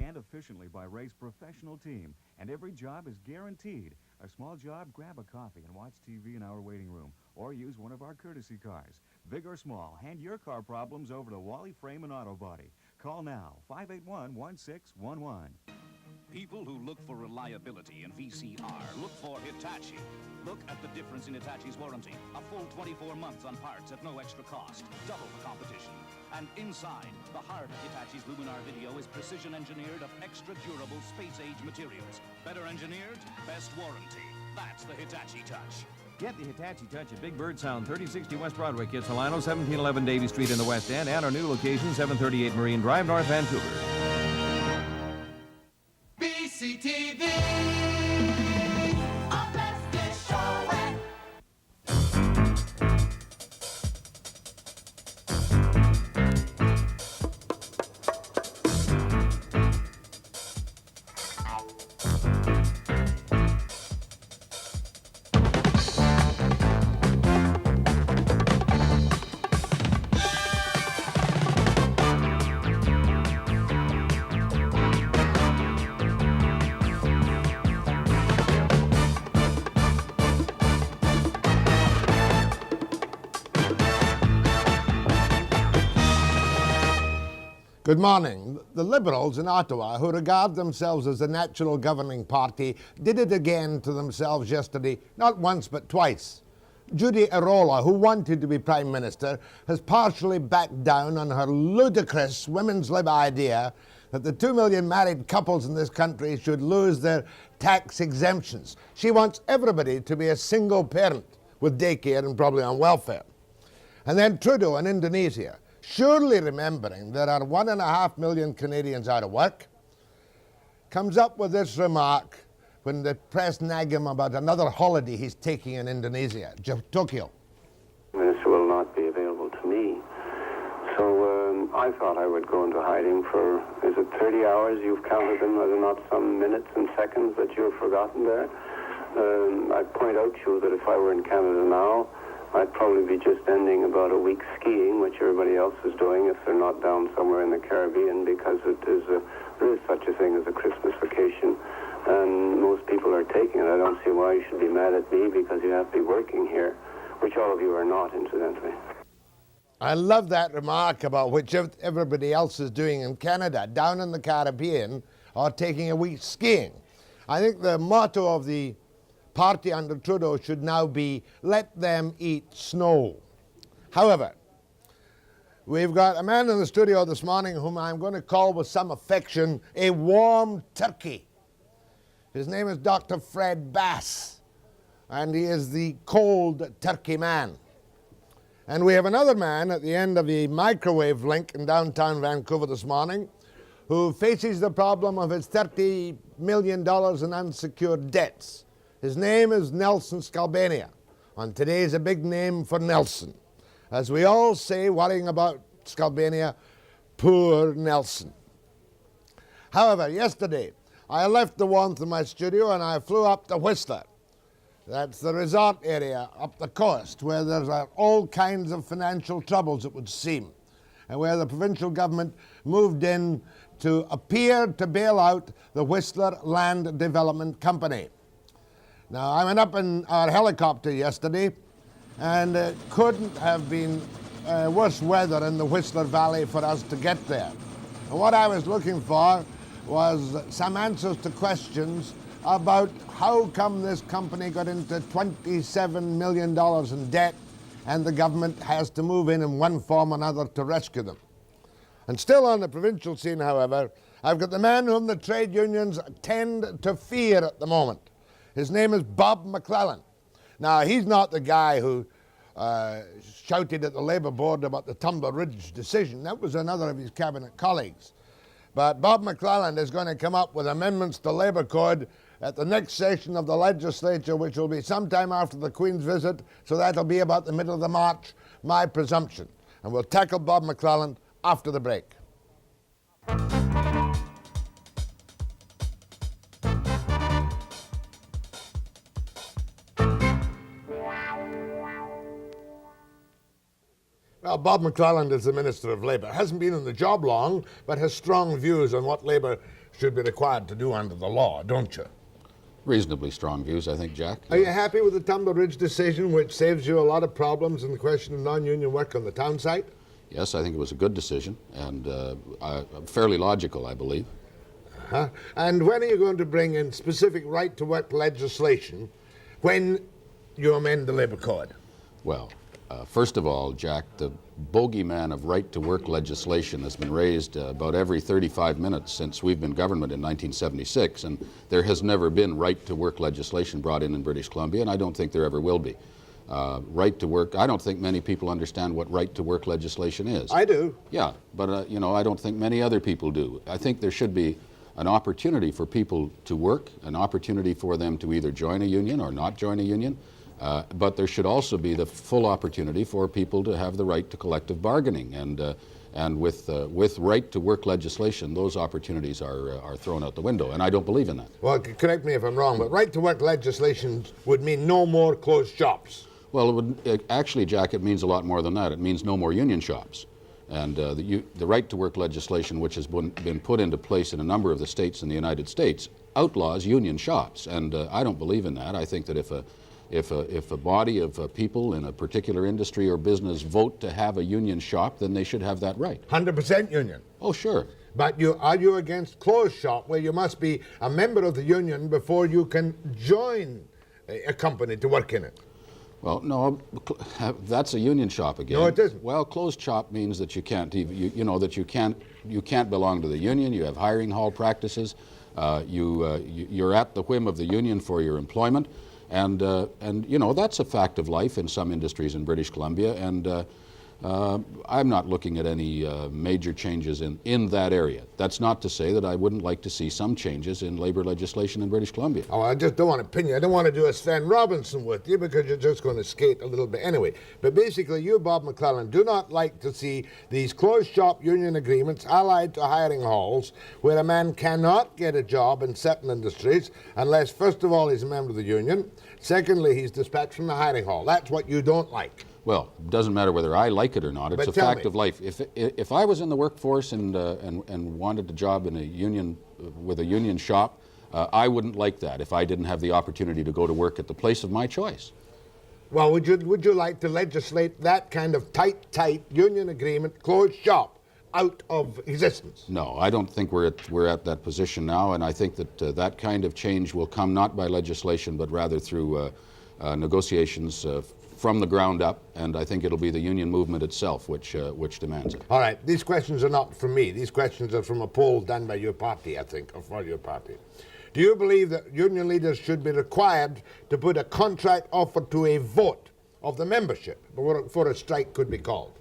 and efficiently by Ray's professional team, and every job is guaranteed. A small job, grab a coffee and watch TV in our waiting room, or use one of our courtesy cars. Big or small, hand your car problems over to Wally Frame and Auto Body. Call now, 581-1611. People who look for reliability in VCR look for Hitachi. Look at the difference in Hitachi's warranty. A full 24 months on parts at no extra cost. Double the competition. And inside, the heart of Hitachi's Luminar Video is precision engineered of extra durable space-age materials. Better engineered, best warranty. That's the Hitachi Touch. Get the Hitachi Touch at Big Bird Sound, 3060 West Broadway, Kitsilano, 1711 Davie Street in the West End, and our new location, 738 Marine Drive, North Vancouver. BCTV. Good morning. The Liberals in Ottawa, who regard themselves as the natural governing party, did it again to themselves yesterday, not once but twice. Judy Arola, who wanted to be Prime Minister, has partially backed down on her ludicrous women's lib idea that the 2 million married couples in this country should lose their tax exemptions. She wants everybody to be a single parent with daycare and probably on welfare. And then Trudeau in Indonesia, surely remembering there are 1.5 million Canadians out of work, comes up with this remark when the press nag him about another holiday he's taking in Indonesia, Tokyo. The minister will not be available to me. So I thought I would go into hiding for, is it 30 hours? You've counted them, are there not some minutes and seconds that you've forgotten there? I'd point out to you that if I were in Canada now, I'd probably be just ending about a week skiing, which everybody else is doing if they're not down somewhere in the Caribbean, because there is such a thing as a Christmas vacation, and most people are taking it. I don't see why you should be mad at me because you have to be working here, which all of you are not, incidentally. I love that remark about which everybody else is doing in Canada, down in the Caribbean, or taking a week skiing. I think the motto of the party under Trudeau should now be, let them eat snow. However, we've got a man in the studio this morning whom I'm going to call with some affection a warm turkey. His name is Dr. Fred Bass, and he is the cold turkey man. And we have another man at the end of the microwave link in downtown Vancouver this morning who faces the problem of his $30 million in unsecured debts. His name is Nelson Skalbania, and today is a big name for Nelson. As we all say, worrying about Skalbania, poor Nelson. However, yesterday, I left the warmth of my studio and I flew up to Whistler. That's the resort area up the coast where there are all kinds of financial troubles, it would seem, and where the provincial government moved in to appear to bail out the Whistler Land Development Company. Now, I went up in our helicopter yesterday, and it couldn't have been worse weather in the Whistler Valley for us to get there. And what I was looking for was some answers to questions about how come this company got into $27 million in debt and the government has to move in one form or another to rescue them. And still on the provincial scene, however, I've got the man whom the trade unions tend to fear at the moment. His name is Bob McClelland. Now, he's not the guy who shouted at the Labour Board about the Tumber Ridge decision. That was another of his cabinet colleagues. But Bob McClelland is going to come up with amendments to Labour Code at the next session of the legislature, which will be sometime after the Queen's visit, so that'll be about the middle of March, my presumption. And we'll tackle Bob McClelland after the break. Well, Bob McClelland is the Minister of Labour. Hasn't been in the job long, but has strong views on what Labour should be required to do under the law, don't you? Reasonably strong views, I think, Jack. Are you happy with the Tumble Ridge decision, which saves you a lot of problems in the question of non-union work on the town site? Yes, I think it was a good decision, and fairly logical, I believe. And when are you going to bring in specific right-to-work legislation when you amend the Labour Code? Well, first of all, Jack, the bogeyman of right-to-work legislation has been raised about every 35 minutes since we've been government in 1976, and there has never been right-to-work legislation brought in British Columbia, and I don't think there ever will be. Right-to-work, I don't think many people understand what right-to-work legislation is. I do. Yeah, but, you know, I don't think many other people do. I think there should be an opportunity for people to work, an opportunity for them to either join a union or not join a union, but there should also be the full opportunity for people to have the right to collective bargaining. And with right-to-work legislation, those opportunities are thrown out the window, and I don't believe in that. Well, correct me if I'm wrong, but right-to-work legislation would mean no more closed shops. Well, actually, Jack, it means a lot more than that. It means no more union shops. And the right-to-work legislation, which has been put into place in a number of the states in the United States, outlaws union shops, and I don't believe in that. I think that if a body of people in a particular industry or business vote to have a union shop, then they should have that right. 100% union. Oh, sure. But are you against closed shop, where you must be a member of the union before you can join a company to work in it? Well, no, that's a union shop again. No, it isn't. Well, closed shop means that you can't, you know, that you can't belong to the union. You have hiring hall practices. You're at the whim of the union for your employment, and you know, that's a fact of life in some industries in British Columbia. And I'm not looking at any major changes in that area. That's not to say that I wouldn't like to see some changes in labor legislation in British Columbia. Oh, I just don't want to pin you. I don't want to do a Sven Robinson with you because you're just going to skate a little bit anyway. But basically, you, Bob McClelland, do not like to see these closed shop union agreements allied to hiring halls where a man cannot get a job in certain industries unless, first of all, he's a member of the union. Secondly, he's dispatched from the hiring hall. That's what you don't like. Well, it doesn't matter whether I like it or not. It's a fact of life. If I was in the workforce and wanted a job in a union with a union shop, I wouldn't like that if I didn't have the opportunity to go to work at the place of my choice. Well, would you like to legislate that kind of tight union agreement, closed shop, out of existence? No, I don't think we're at that position now, and I think that that kind of change will come not by legislation, but rather through negotiations from the ground up, and I think it'll be the union movement itself which demands it. All right, these questions are not from me. These questions are from a poll done by your party, I think, or for your party. Do you believe that union leaders should be required to put a contract offer to a vote of the membership before a strike could be called?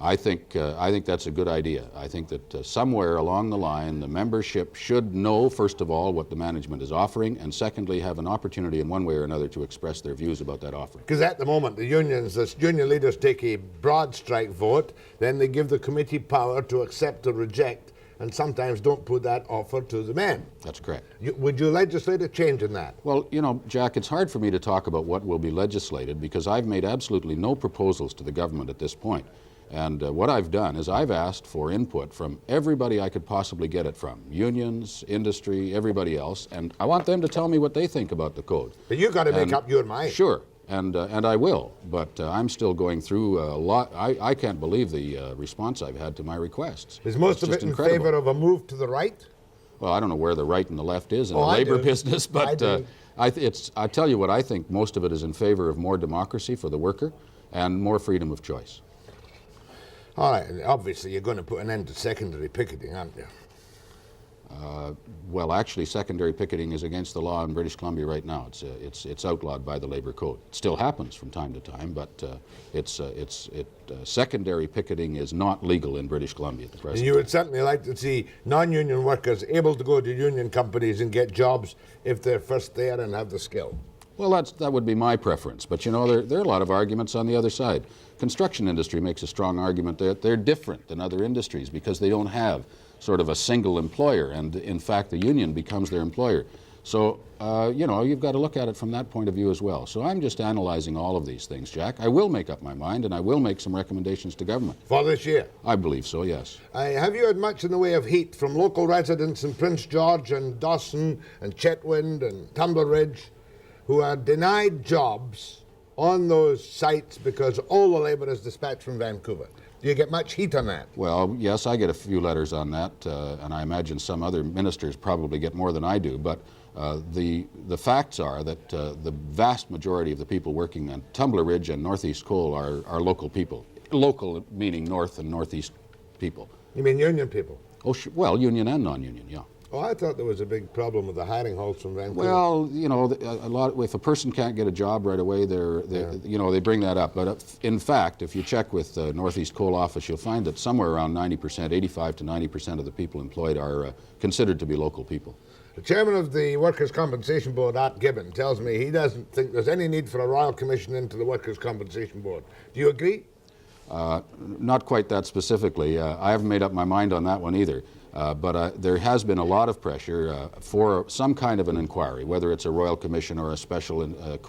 I think that's a good idea. I think that somewhere along the line, the membership should know, first of all, what the management is offering, and secondly, have an opportunity in one way or another to express their views about that offer. Because at the moment, the union leaders take a broad strike vote, then they give the committee power to accept or reject, and sometimes don't put that offer to the men. That's correct. Would you legislate a change in that? Well, you know, Jack, it's hard for me to talk about what will be legislated because I've made absolutely no proposals to the government at this point. And what I've done is I've asked for input from everybody I could possibly get it from, unions, industry, everybody else, and I want them to tell me what they think about the code. But you've got to make up your mind. Sure, and I will, but I'm still going through a lot. I can't believe the response I've had to my requests. Is most of it in favor of a move to the right? Well, I don't know where the right and the left is in the labor business, but I tell you what, I think most of it is in favor of more democracy for the worker and more freedom of choice. All right, obviously you're going to put an end to secondary picketing, aren't you? Well, actually, secondary picketing is against the law in British Columbia right now. It's outlawed by the Labour Code. It still happens from time to time, but secondary picketing is not legal in British Columbia at the present time. And you would certainly like to see non-union workers able to go to union companies and get jobs if they're first there and have the skill. Well, that would be my preference, but you know, there are a lot of arguments on the other side. Construction industry makes a strong argument that they're different than other industries because they don't have sort of a single employer, and in fact the union becomes their employer. So, you know, you've got to look at it from that point of view as well. So I'm just analyzing all of these things, Jack. I will make up my mind, and I will make some recommendations to government. For this year? I believe so, yes. Have you had much in the way of heat from local residents in Prince George and Dawson and Chetwynd and Tumbler Ridge who are denied jobs on those sites because all the labour is dispatched from Vancouver? Do you get much heat on that? Well, yes, I get a few letters on that, and I imagine some other ministers probably get more than I do, but the facts are that the vast majority of the people working on Tumbler Ridge and Northeast Coal are local people. Local meaning north and northeast people. You mean union people? Oh, well, union and non-union, yeah. Oh, I thought there was a big problem with the hiring halts from Vancouver. Well, you know, if a person can't get a job right away, you know, they bring that up. But in fact, if you check with the Northeast Coal Office, you'll find that somewhere around 90%, 85 to 90% of the people employed are considered to be local people. The chairman of the Workers' Compensation Board, Art Gibbon, tells me he doesn't think there's any need for a royal commission into the Workers' Compensation Board. Do you agree? Not quite that specifically. I haven't made up my mind on that one either. But there has been a lot of pressure for some kind of an inquiry, whether it's a royal commission or a special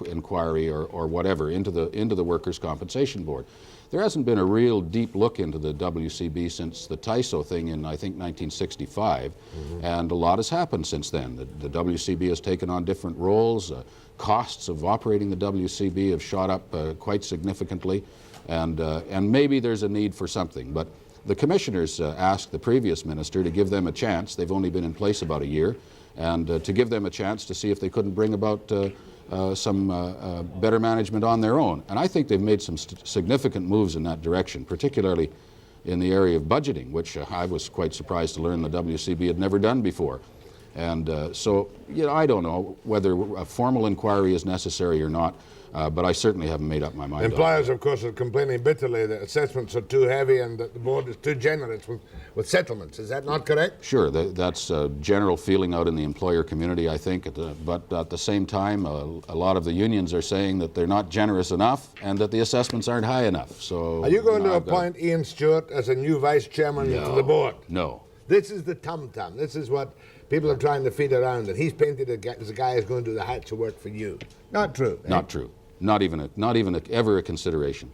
inquiry or whatever, into the Workers' Compensation Board. There hasn't been a real deep look into the WCB since the TISO thing in, I think, 1965, and a lot has happened since then. The WCB has taken on different roles. Costs of operating the WCB have shot up quite significantly, and maybe there's a need for something. But the commissioners asked the previous minister to give them a chance. They've only been in place about a year, and to give them a chance to see if they couldn't bring about some better management on their own. And I think they've made some significant moves in that direction, particularly in the area of budgeting, which I was quite surprised to learn the WCB had never done before. And so, you know, I don't know whether a formal inquiry is necessary or not. But I certainly haven't made up my mind. Employers, of course, are complaining bitterly that assessments are too heavy and that the board is too generous with settlements. Is that not correct? Sure. That's a general feeling out in the employer community, I think. But at the same time, a lot of the unions are saying that they're not generous enough and that the assessments aren't high enough. So, are you going to appoint Ian Stewart as a new vice chairman to the board? No. This is the tum-tum. This is what people are trying to feed around, and he's painted as a guy who's going to do the hatch of work for you. Not true. Not true. Not even ever a consideration.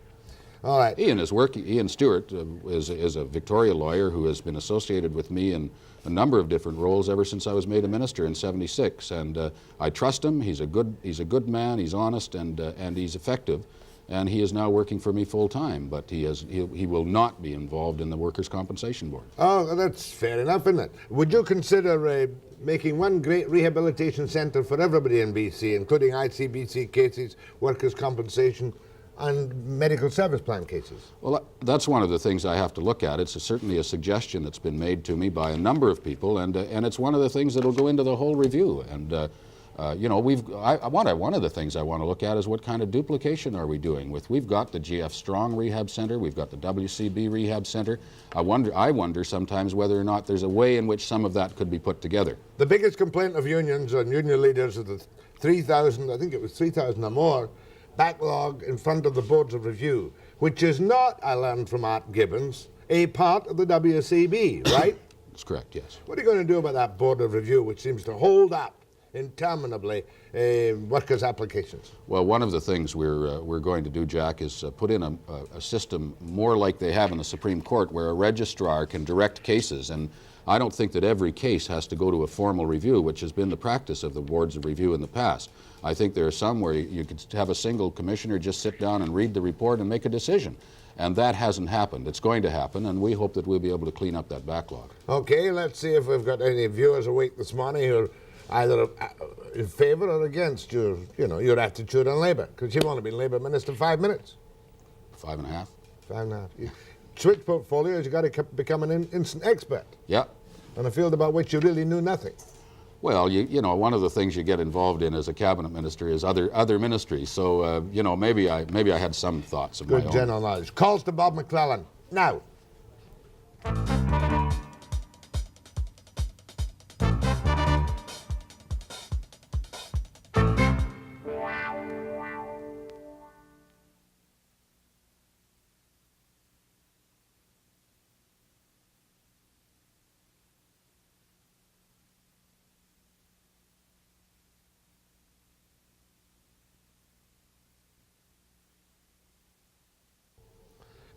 All right. Ian Stewart is a Victoria lawyer who has been associated with me in a number of different roles ever since I was made a minister in '76, and I trust him. He's a good man. He's honest and he's effective, and he is now working for me full time. But he will not be involved in the Workers' Compensation Board. Oh, that's fair enough, isn't it? Would you consider making one great rehabilitation centre for everybody in BC, including ICBC cases, workers' compensation, and medical service plan cases? Well, that's one of the things I have to look at. It's certainly a suggestion that's been made to me by a number of people, and it's one of the things that will go into the whole review. And you know, one of the things I want to look at is what kind of duplication are we doing with. We've got the GF Strong Rehab Center, we've got the WCB Rehab Center. I wonder sometimes whether or not there's a way in which some of that could be put together. The biggest complaint of unions and union leaders is the 3,000, I think it was 3,000 or more, backlog in front of the boards of review, which is not, I learned from Art Gibbons, a part of the WCB, right? That's correct, yes. What are you going to do about that board of review, which seems to hold up interminably workers' applications? Well, one of the things we're going to do, Jack, is put in a system more like they have in the Supreme Court, where a registrar can direct cases. And I don't think that every case has to go to a formal review, which has been the practice of the boards of review in the past. I think there are some where you could have a single commissioner just sit down and read the report and make a decision. And that hasn't happened. It's going to happen, and we hope that we'll be able to clean up that backlog. Okay, let's see if we've got any viewers awake this morning who are either in favour or against your attitude on Labour, because you've only been Labour Minister 5 minutes. 5.5. 5.5. You switch portfolios, you've got to become an instant expert. Yeah. On a field about which you really knew nothing. Well, you know, one of the things you get involved in as a cabinet minister is other ministries. So, you know, maybe I had some thoughts of my own. Good general knowledge. Calls to Bob McClelland. Now.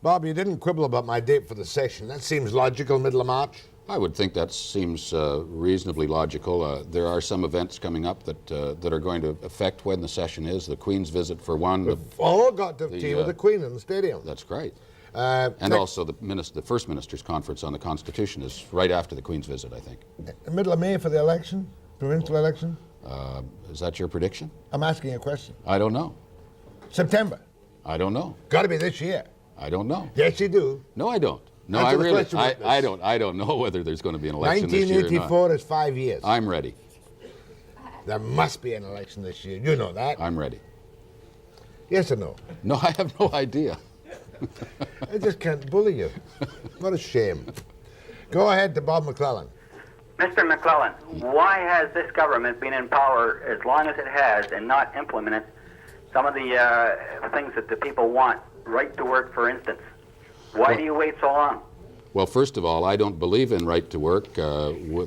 Bob, you didn't quibble about my date for the session. That seems logical, middle of March. I would think that seems reasonably logical. There are some events coming up that are going to affect when the session is. The Queen's visit, for one. We've all got to have tea with the Queen in the stadium. That's great. And also the First Minister's Conference on the Constitution is right after the Queen's visit, I think. The middle of May for the election, provincial election. Is that your prediction? I'm asking a question. I don't know. September. I don't know. Got to be this year. I don't know. Yes, you do. No, I don't. No, Answer I the really, question with this. I don't know whether there's going to be an election this year or not. 1984 is 5 years. I'm ready. There must be an election this year. You know that. I'm ready. Yes or no? No, I have no idea. I just can't bully you. What a shame. Go ahead to Bob McClelland. Mr. McClelland, why has this government been in power as long as it has and not implemented some of the things that the people want? Right to work, for instance. Why do you wait so long? Well, first of all, I don't believe in right to work.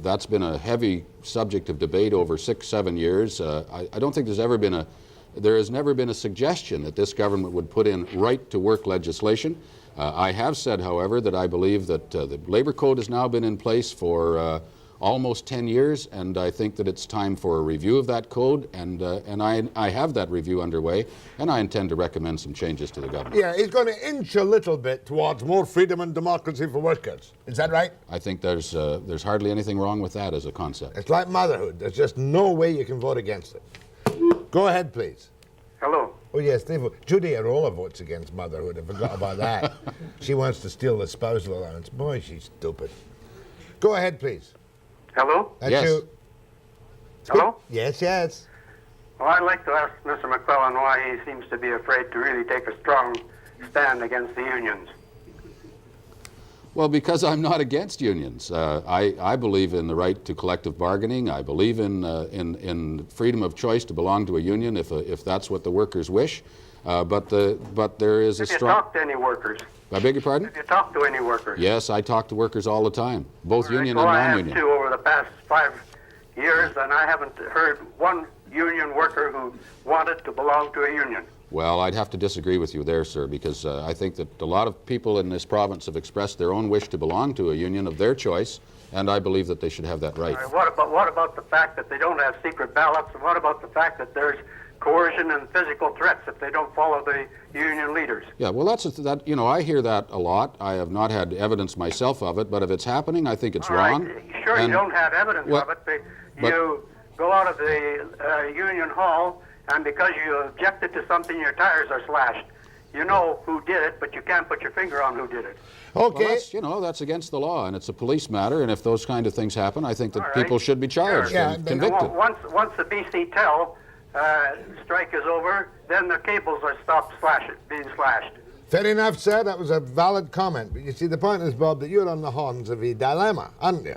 That's been a heavy subject of debate over 6-7 years. I don't think there has never been a suggestion that this government would put in right to work legislation. I have said, however, that I believe that the Labor Code has now been in place for almost 10 years, and I think that it's time for a review of that code, and I have that review underway, and I intend to recommend some changes to the government. Yeah, he's going to inch a little bit towards more freedom and democracy for workers. Is that right? I think there's hardly anything wrong with that as a concept. It's like motherhood. There's just no way you can vote against it. Go ahead, please. Hello. Oh, yes, Judy Arola votes against motherhood. I forgot about that. She wants to steal the spousal allowance. Boy, she's stupid. Go ahead, please. Hello? That's Yes. you. Hello? Yes, yes. Well, I'd like to ask Mr. McClelland why he seems to be afraid to really take a strong stand against the unions. Well, because I'm not against unions. I believe in the right to collective bargaining. I believe in freedom of choice to belong to a union if that's what the workers wish. But there is a Have you strong. talked to any workers? I beg your pardon? Have you talked to any workers? Yes, I talk to workers all the time, both union Well, and I have non-union. too over the past 5 years, and I haven't heard one union worker who wanted to belong to a union. Well, I'd have to disagree with you there, sir, because I think that a lot of people in this province have expressed their own wish to belong to a union of their choice, and I believe that they should have that right. All right, what about the fact that they don't have secret ballots, and what about the fact that there's coercion and physical threats if they don't follow the union leaders? Yeah, well, I hear that a lot. I have not had evidence myself of it, but if it's happening, I think it's All right, wrong. sure, And- you don't have evidence Well, of it, but but- you go out of the union hall, and because you objected to something, your tires are slashed. You know who did it, but you can't put your finger on who did it. Okay. Well, that's against the law, and it's a police matter, and if those kind of things happen, I think that All right. people should be charged Sure. Yeah, and but- convicted. Once the BC Tel strike is over, then the cables are stopped being slashed. Fair enough, sir. That was a valid comment. But you see, the point is, Bob, that you're on the horns of a dilemma, aren't you?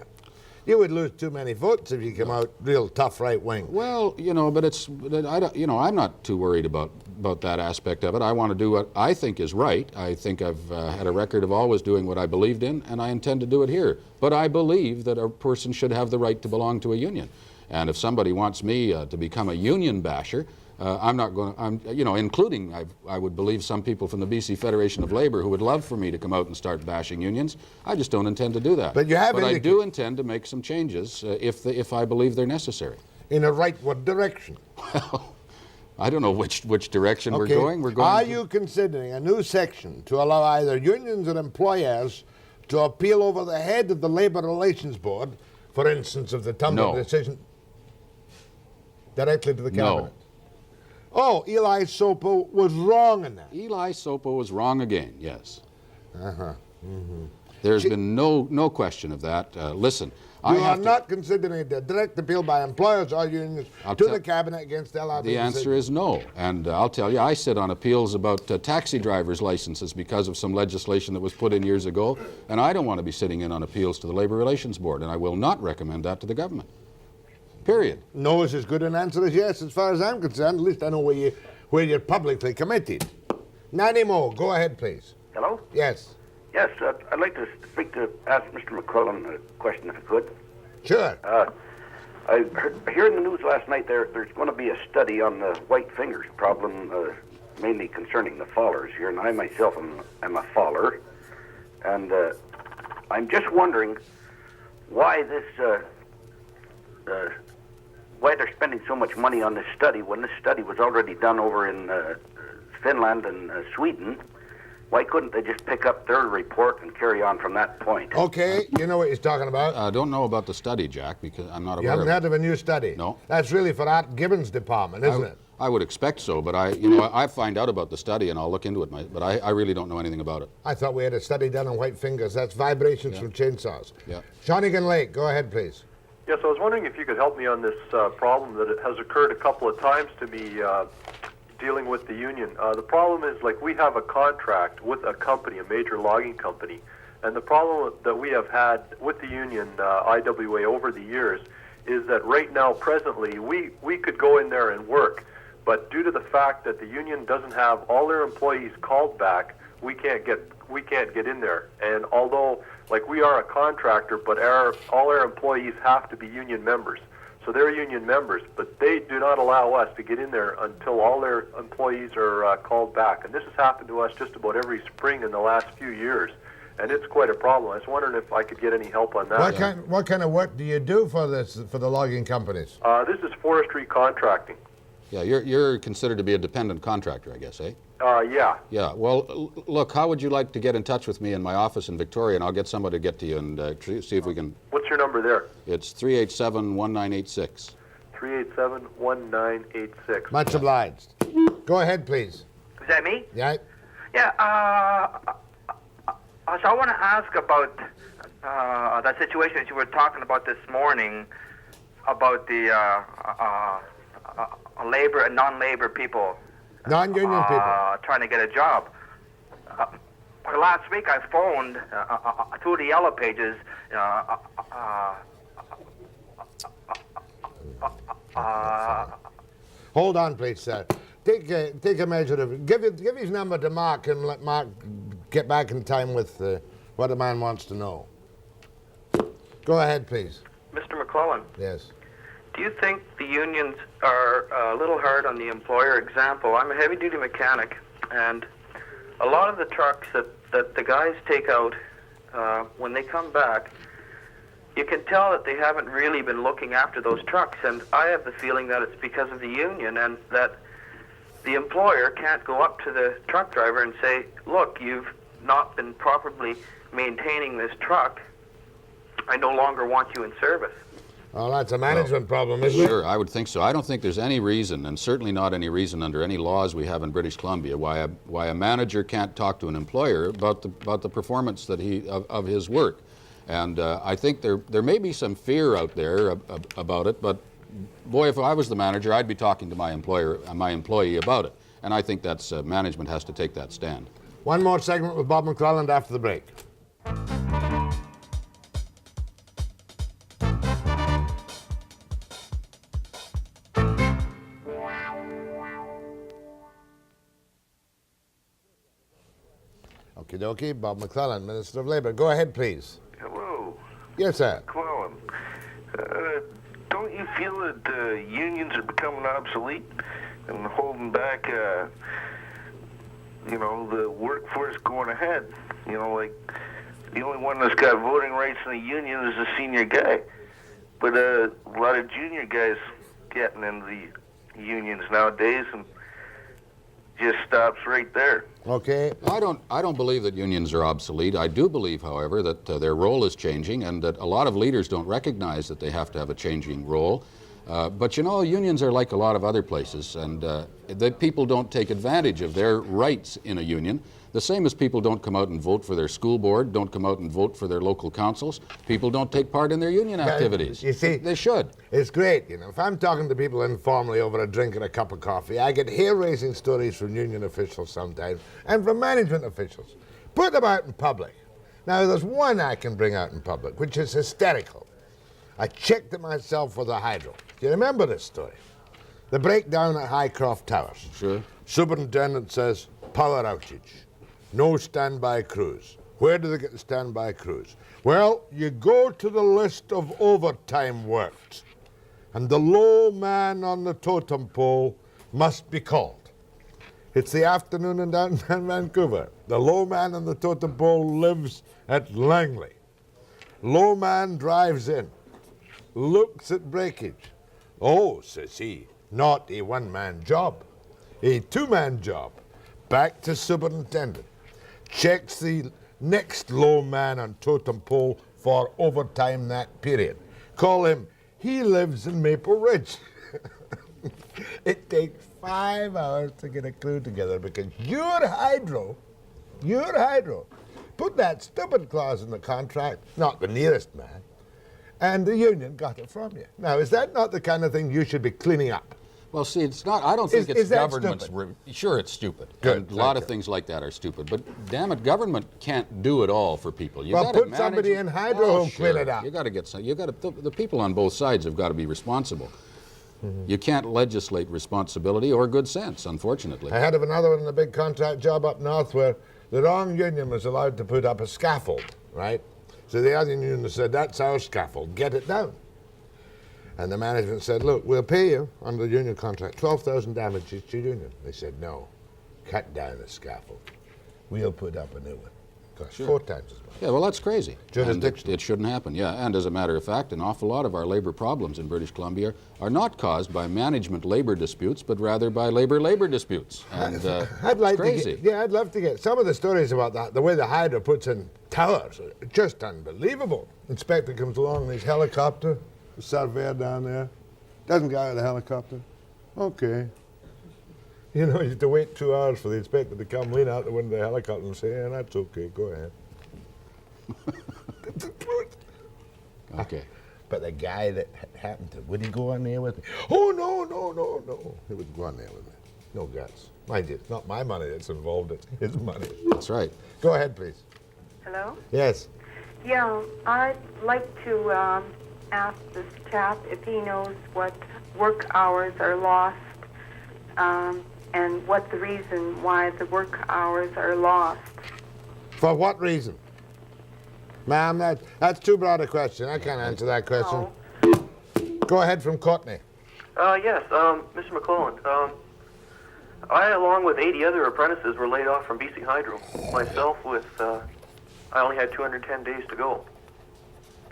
You would lose too many votes if you come out real tough right wing. Well, I'm not too worried about that aspect of it. I want to do what I think is right. I think I've had a record of always doing what I believed in, and I intend to do it here. But I believe that a person should have the right to belong to a union. And if somebody wants me to become a union basher, I'm not going to, including, I would believe some people from the BC Federation of Labor who would love for me to come out and start bashing unions. I just don't intend to do that. But you have I do intend to make some changes if I believe they're necessary. In a rightward direction. I don't know which direction we're going. Are you considering a new section to allow either unions or employers to appeal over the head of the Labour Relations Board, for instance, of the Tumblr decision, directly to the cabinet? No. Oh, Eli Sopo was wrong in that. Eli Sopo was wrong again, yes. Uh-huh. Mm-hmm. There's been no question of that. Listen, You are not considering a direct appeal by employers or unions to the cabinet against LRB. The answer is no. And I'll tell you, I sit on appeals about taxi drivers' licenses because of some legislation that was put in years ago, and I don't want to be sitting in on appeals to the Labor Relations Board, and I will not recommend that to the government. Period. No is as good an answer as yes, as far as I'm concerned. At least I know where you're publicly committed. Nanny Moe, go ahead, please. Hello? Yes. Yes, I'd like to ask Mr. McClelland a question, if I could. Sure. I heard in the news last night there's going to be a study on the white fingers problem mainly concerning the fallers here, and I myself am a faller, and I'm just wondering why why they're spending so much money on this study when this study was already done over in Finland and Sweden. Why couldn't they just pick up their report and carry on from that point? Okay, you know what he's talking about. I don't know about the study, Jack, because I'm not aware. You haven't heard of a new study? No. That's really for Art Gibbons' department, isn't it? I would expect so, but I find out about the study and I'll look into it, but I really don't know anything about it. I thought we had a study done on white fingers. That's vibrations from chainsaws. Yeah. Shawnigan Lake, go ahead, please. Yes, I was wondering if you could help me on this problem that has occurred a couple of times to me dealing with the union. The problem is, like, we have a contract with a company, a major logging company, and the problem that we have had with the union, IWA, over the years is that right now, presently, we could go in there and work, but due to the fact that the union doesn't have all their employees called back, we can't get in there. And although, like, we are a contractor, but all our employees have to be union members. So they're union members, but they do not allow us to get in there until all their employees are called back. And this has happened to us just about every spring in the last few years, and it's quite a problem. I was wondering if I could get any help on that. What kind of work do you do for the logging companies? This is forestry contracting. Yeah, you're considered to be a dependent contractor, I guess, eh? Yeah. Yeah, well, look, how would you like to get in touch with me in my office in Victoria, and I'll get somebody to get to you and see if we can... What's your number there? It's 387-1986. 387-1986. Much obliged. Go ahead, please. Is that me? Yeah. Yeah, so I want to ask about that situation that you were talking about this morning about the labor and non-labor people. Non-union people. Trying to get a job. Last week I phoned through the Yellow Pages. Hold on, please, sir. Take a measure of it. Give his number to Mark and let Mark get back in time with what the man wants to know. Go ahead, please. Mr. McClelland. Yes. Do you think the unions are a little hard on the employer? Example, I'm a heavy-duty mechanic, and a lot of the trucks that the guys take out, when they come back, you can tell that they haven't really been looking after those trucks, and I have the feeling that it's because of the union, and that the employer can't go up to the truck driver and say, look, you've not been properly maintaining this truck. I no longer want you in service. Well, that's a management problem, isn't it? Sure, I would think so. I don't think there's any reason, and certainly not any reason under any laws we have in British Columbia, why a manager can't talk to an employer about the performance that of his work. And I think there may be some fear out there about it, but boy, if I was the manager, I'd be talking to my employee about it. And I think that's management has to take that stand. One more segment with Bob McClelland after the break. Okie dokie, Bob McClelland, Minister of Labour. Go ahead, please. Hello. Yes, sir. McClelland. Don't you feel that unions are becoming obsolete and holding back, the workforce going ahead? Like the only one that's got voting rights in the union is the senior guy. But a lot of junior guys getting into the unions nowadays, and just stops right there. Okay. I don't believe that unions are obsolete. I do believe, however, that their role is changing, and that a lot of leaders don't recognize that they have to have a changing role. But unions are like a lot of other places, and that people don't take advantage of their rights in a union. The same as people don't come out and vote for their school board, don't come out and vote for their local councils. People don't take part in their union activities. You see, they should. It's great, If I'm talking to people informally over a drink and a cup of coffee, I get hair-raising stories from union officials sometimes, and from management officials. Put them out in public. Now, there's one I can bring out in public, which is hysterical. I checked it myself with a hydro. Do you remember this story? The breakdown at Highcroft Towers. Sure. Superintendent says, power outage. No standby crews. Where do they get the standby crews? Well, you go to the list of overtime worked, and the low man on the totem pole must be called. It's the afternoon in downtown Vancouver. The low man on the totem pole lives at Langley. Low man drives in, looks at breakage. Oh, says he, not a one-man job, a two-man job. Back to superintendent. Checks the next low man on totem pole for overtime that period. Call him, he lives in Maple Ridge. It takes 5 hours to get a crew together because your hydro, put that stupid clause in the contract, not the nearest man, and the union got it from you. Now, is that not the kind of thing you should be cleaning up? Well, see, it's not. I don't think it's government's. Sure, it's stupid. Good, And a lot of things like that are stupid. But damn it, government can't do it all for people. You Well, gotta put manage somebody it. in hydro who'll sure. clean it up. You got to get some. You got to. The people on both sides have got to be responsible. You can't legislate responsibility or good sense, unfortunately. I had another one in a big contract job up north where the wrong union was allowed to put up a scaffold, right? So the other union said, that's our scaffold, get it down. And the management said, look, we'll pay you under the union contract 12,000 damages to union. They said, no, cut down the scaffold. We'll put up a new one. Costs 4 times as much. Yeah, well, that's crazy. Jurisdiction. And it shouldn't happen, yeah. And as a matter of fact, an awful lot of our labor problems in British Columbia are not caused by management labor disputes, but rather by labor disputes. And I'd like it's crazy. to get, I'd love to get some of the stories about that. The way the hydro puts in towers, just unbelievable. Inspector comes along in his helicopter, the surveyor down there, doesn't go out of the helicopter. Okay. You know, you have to wait 2 hours for the inspector to come, lean out the window of the helicopter and say, yeah, that's okay, go ahead. That's the truth. Okay. But the guy that happened to, would he go on there with me? Oh, no. He would go on there with me. No guts. Mind you, it's not my money that's involved, it's his money. That's right. Go ahead, please. Hello? Yes. Yeah, I'd like to ask this chap if he knows what work hours are lost and what the reason why the work hours are lost. For what reason? Ma'am, that's too broad a question. I can't answer that question. No. Go ahead from Courtney. Yes, Mr. McClelland. I, along with 80 other apprentices, were laid off from BC Hydro. Myself, I only had 210 days to go.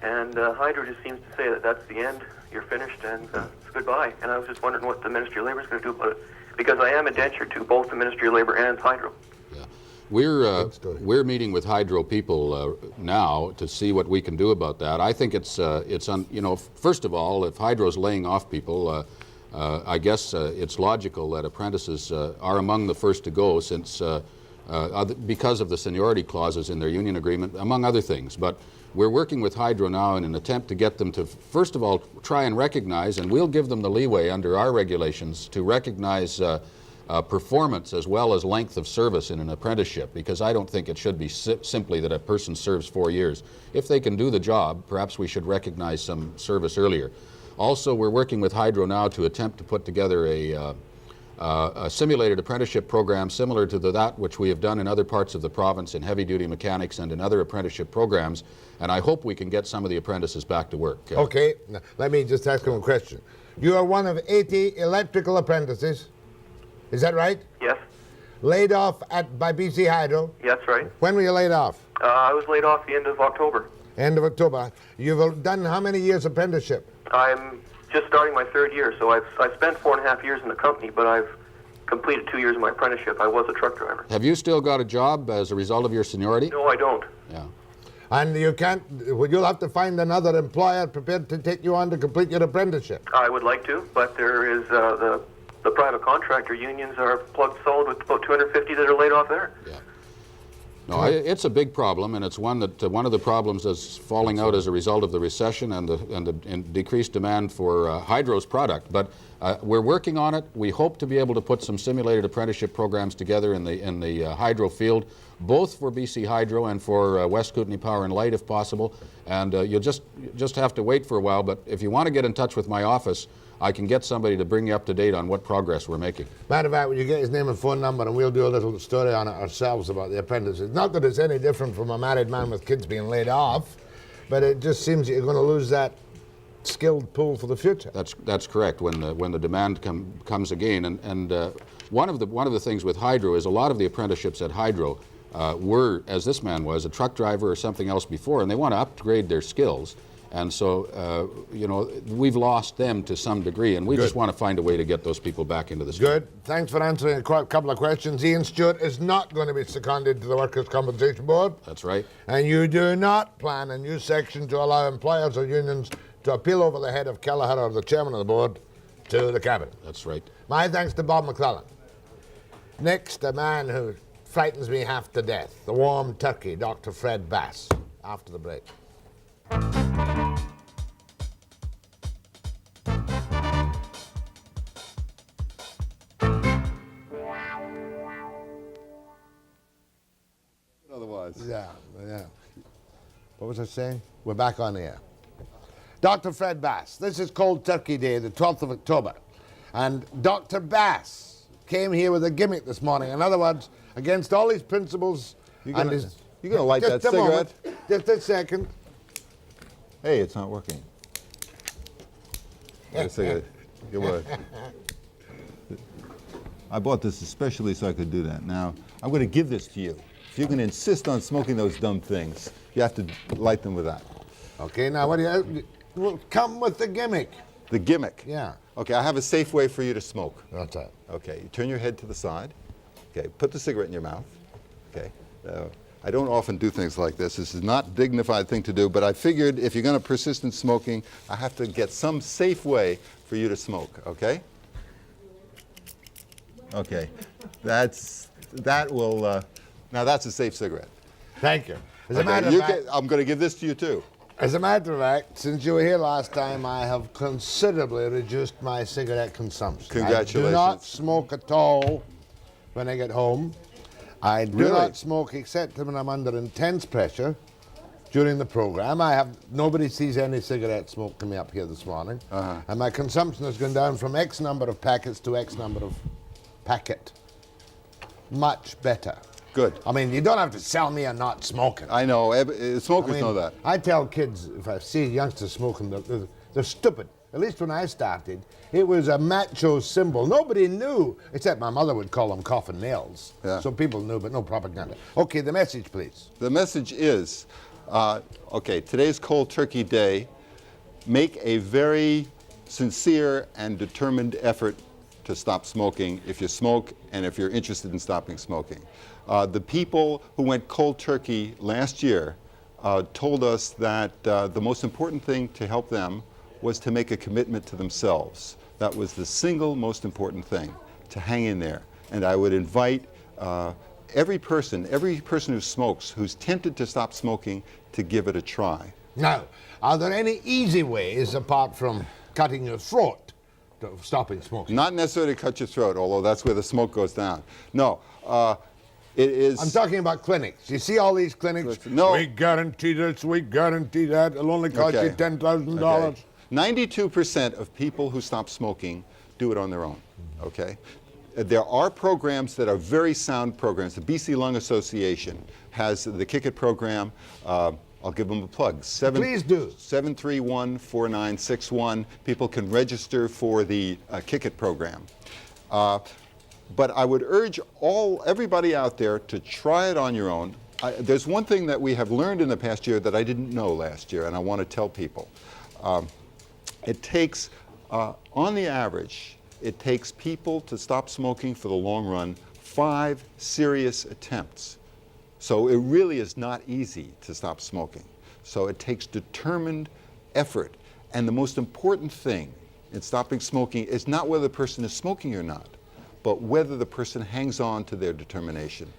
And Hydro just seems to say that that's the end, you're finished, and it's goodbye. And I was just wondering what the Ministry of Labour is going to do about it, because I am indentured to both the Ministry of Labour and Hydro. Yeah. We're meeting with Hydro people now to see what we can do about that. I think it's you know, first of all, if Hydro's laying off people, I guess it's logical that apprentices are among the first to go, since because of the seniority clauses in their union agreement, among other things. But we're working with Hydro now in an attempt to get them to, first of all, try and recognize, and we'll give them the leeway under our regulations to recognize performance as well as length of service in an apprenticeship, because I don't think it should be simply that a person serves 4 years. If they can do the job, perhaps we should recognize some service earlier. Also, we're working with Hydro now to attempt to put together a simulated apprenticeship program similar to that which we have done in other parts of the province in heavy-duty mechanics and in other apprenticeship programs, and I hope we can get some of the apprentices back to work. Okay, now, let me just ask him a question. You are one of 80 electrical apprentices, is that right? Yes. Laid off by BC Hydro? Yes, right. When were you laid off? I was laid off the end of October. End of October. You've done how many years apprenticeship? I'm just starting my 3rd year, so I've spent 4.5 years in the company, but I've completed 2 years of my apprenticeship. I was a truck driver. Have you still got a job as a result of your seniority? No, I don't. Yeah. And you can't, you'll have to find another employer prepared to take you on to complete your apprenticeship. I would like to, but there is the private contractor unions are plugged solid with about 250 that are laid off there. Yeah. No, it's a big problem, and it's one of the problems that's falling out as a result of the recession and the decreased demand for Hydro's product. But we're working on it. We hope to be able to put some simulated apprenticeship programs together in the Hydro field, both for BC Hydro and for West Kootenay Power and Light, if possible. And you'll just have to wait for a while. But if you want to get in touch with my office, I can get somebody to bring you up to date on what progress we're making. Matter of fact, will you get his name and phone number, and we'll do a little story on it ourselves about the apprentices. Not that it's any different from a married man with kids being laid off, but it just seems you're going to lose that skilled pool for the future. That's correct. When the demand comes again, and one of the things with hydro is a lot of the apprenticeships at hydro were, as this man was, a truck driver or something else before, and they want to upgrade their skills. And so, you know, we've lost them to some degree, and we just want to find a way to get those people back into the street. Good. Thanks for answering a couple of questions. Ian Stewart is not going to be seconded to the Workers' Compensation Board. That's right. And you do not plan a new section to allow employers or unions to appeal over the head of Kelleher or the chairman of the board to the cabinet. That's right. My thanks to Bob McClelland. Next, a man who frightens me half to death, the warm turkey, Dr. Fred Bass, after the break. Otherwise. Yeah. What was I saying? We're back on the air. Dr. Fred Bass. This is Cold Turkey Day, the 12th of October. And Dr. Bass came here with a gimmick this morning. In other words, against all his principles... You're going to light that cigarette? Moment, just a second. Hey, it's not working. Wait a second. Get what? I bought this especially so I could do that. Now, I'm going to give this to you. If you can insist on smoking those dumb things, you have to light them with that. Okay, now what do you... Well, come with the gimmick. The gimmick? Yeah. Okay, I have a safe way for you to smoke. That's it. Okay, you turn your head to the side. Okay, put the cigarette in your mouth. Okay. I don't often do things like this. This is not a dignified thing to do, but I figured if you're going to persist in smoking, I have to get some safe way for you to smoke, okay? Okay, that will, now that's a safe cigarette. Thank you. As a Okay, matter of fact, I'm going to give this to you too. As a matter of fact, since you were here last time, I have considerably reduced my cigarette consumption. Congratulations. I do not smoke at all when I get home. I do not smoke except when I'm under intense pressure during the program. Nobody sees any cigarette smoke coming up here this morning. And my consumption has gone down from X number of packets to X number of packet. Much better. Good. I mean, you don't have to sell me a not smoking. I know. Smokers know that. I tell kids, if I see youngsters smoking, they're stupid. At least when I started, it was a macho symbol. Nobody knew, except my mother would call them coffin nails. Yeah. So people knew, but no propaganda. Okay, the message, please. The message is, okay, today's Cold Turkey Day. Make a very sincere and determined effort to stop smoking if you smoke and if you're interested in stopping smoking. The people who went cold turkey last year told us that the most important thing to help them was to make a commitment to themselves. That was the single most important thing, to hang in there. And I would invite every person who smokes, who's tempted to stop smoking, to give it a try. Now, are there any easy ways apart from cutting your throat to stopping smoking? Not necessarily cut your throat, although that's where the smoke goes down. No, it is... I'm talking about clinics. You see all these clinics? No. We guarantee this, we guarantee that. It'll only cost you $10,000. Okay. 92% of people who stop smoking do it on their own, okay? There are programs that are very sound programs. The BC Lung Association has the Kick It program. I'll give them a plug. Please do. 731-4961. People can register for the Kick It program. But I would urge everybody out there to try it on your own. There's one thing that we have learned in the past year that I didn't know last year, and I want to tell people. It takes, on the average, it takes people to stop smoking for the long run 5 serious attempts. So it really is not easy to stop smoking. So it takes determined effort. And the most important thing in stopping smoking is not whether the person is smoking or not, but whether the person hangs on to their determination.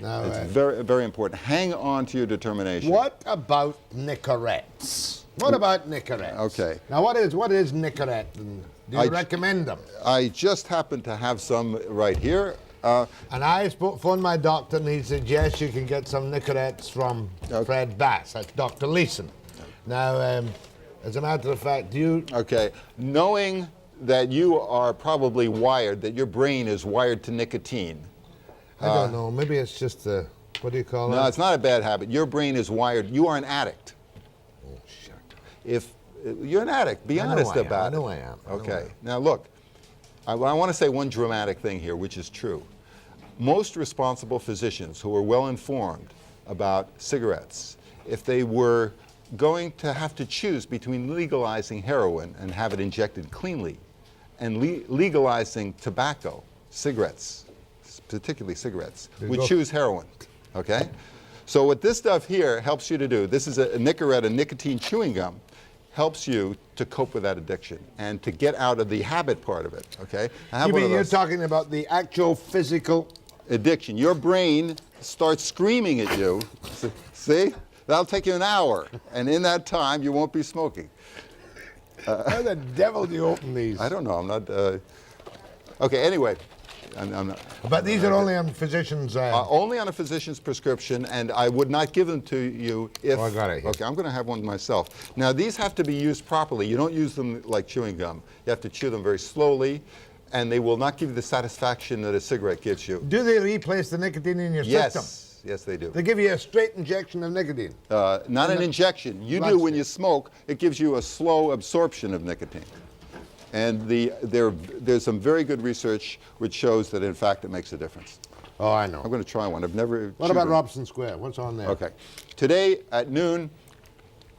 No, it's very, very important. Hang on to your determination. What about Nicorettes? What about Nicorettes? Okay. Now, what is Nicorette? And do you recommend them? I just happen to have some right here. And I phoned my doctor, and he said, yes, you can get some Nicorettes from Fred Bass. That's Dr. Leeson. Now, as a matter of fact, do you... Okay. Knowing that you are probably wired, that your brain is wired to nicotine. I don't know. Maybe it's just the... What do you call it? No, it's not a bad habit. Your brain is wired. You are an addict. Oh, shit. If You're an addict. Be honest about it. I know I am. Okay. Now look, I want to say one dramatic thing here, which is true. Most responsible physicians who are well informed about cigarettes, if they were going to have to choose between legalizing heroin and have it injected cleanly and legalizing tobacco, cigarettes, particularly cigarettes, would choose heroin, okay? So what this stuff here helps you to do, this is a Nicorette, a nicotine chewing gum, helps you to cope with that addiction and to get out of the habit part of it, okay? You're talking about the actual physical addiction. Your brain starts screaming at you. See? That'll take you an hour, and in that time, you won't be smoking. How the devil do you open these? I don't know. I'm not. Okay. Anyway, I'm not. But these are only on physicians. Only on a physician's prescription, and I would not give them to you if. Oh, I got it here. Okay, I'm going to have one myself. Now, these have to be used properly. You don't use them like chewing gum. You have to chew them very slowly, and they will not give you the satisfaction that a cigarette gives you. Do they replace the nicotine in your system? Yes, they do. They give you a straight injection of nicotine? Not an injection. You do when you smoke. It gives you a slow absorption of nicotine. And there's some very good research which shows that, in fact, it makes a difference. Oh, I know. I'm going to try one. I've never... What about Robson Square? What's on there? Okay. Today at noon,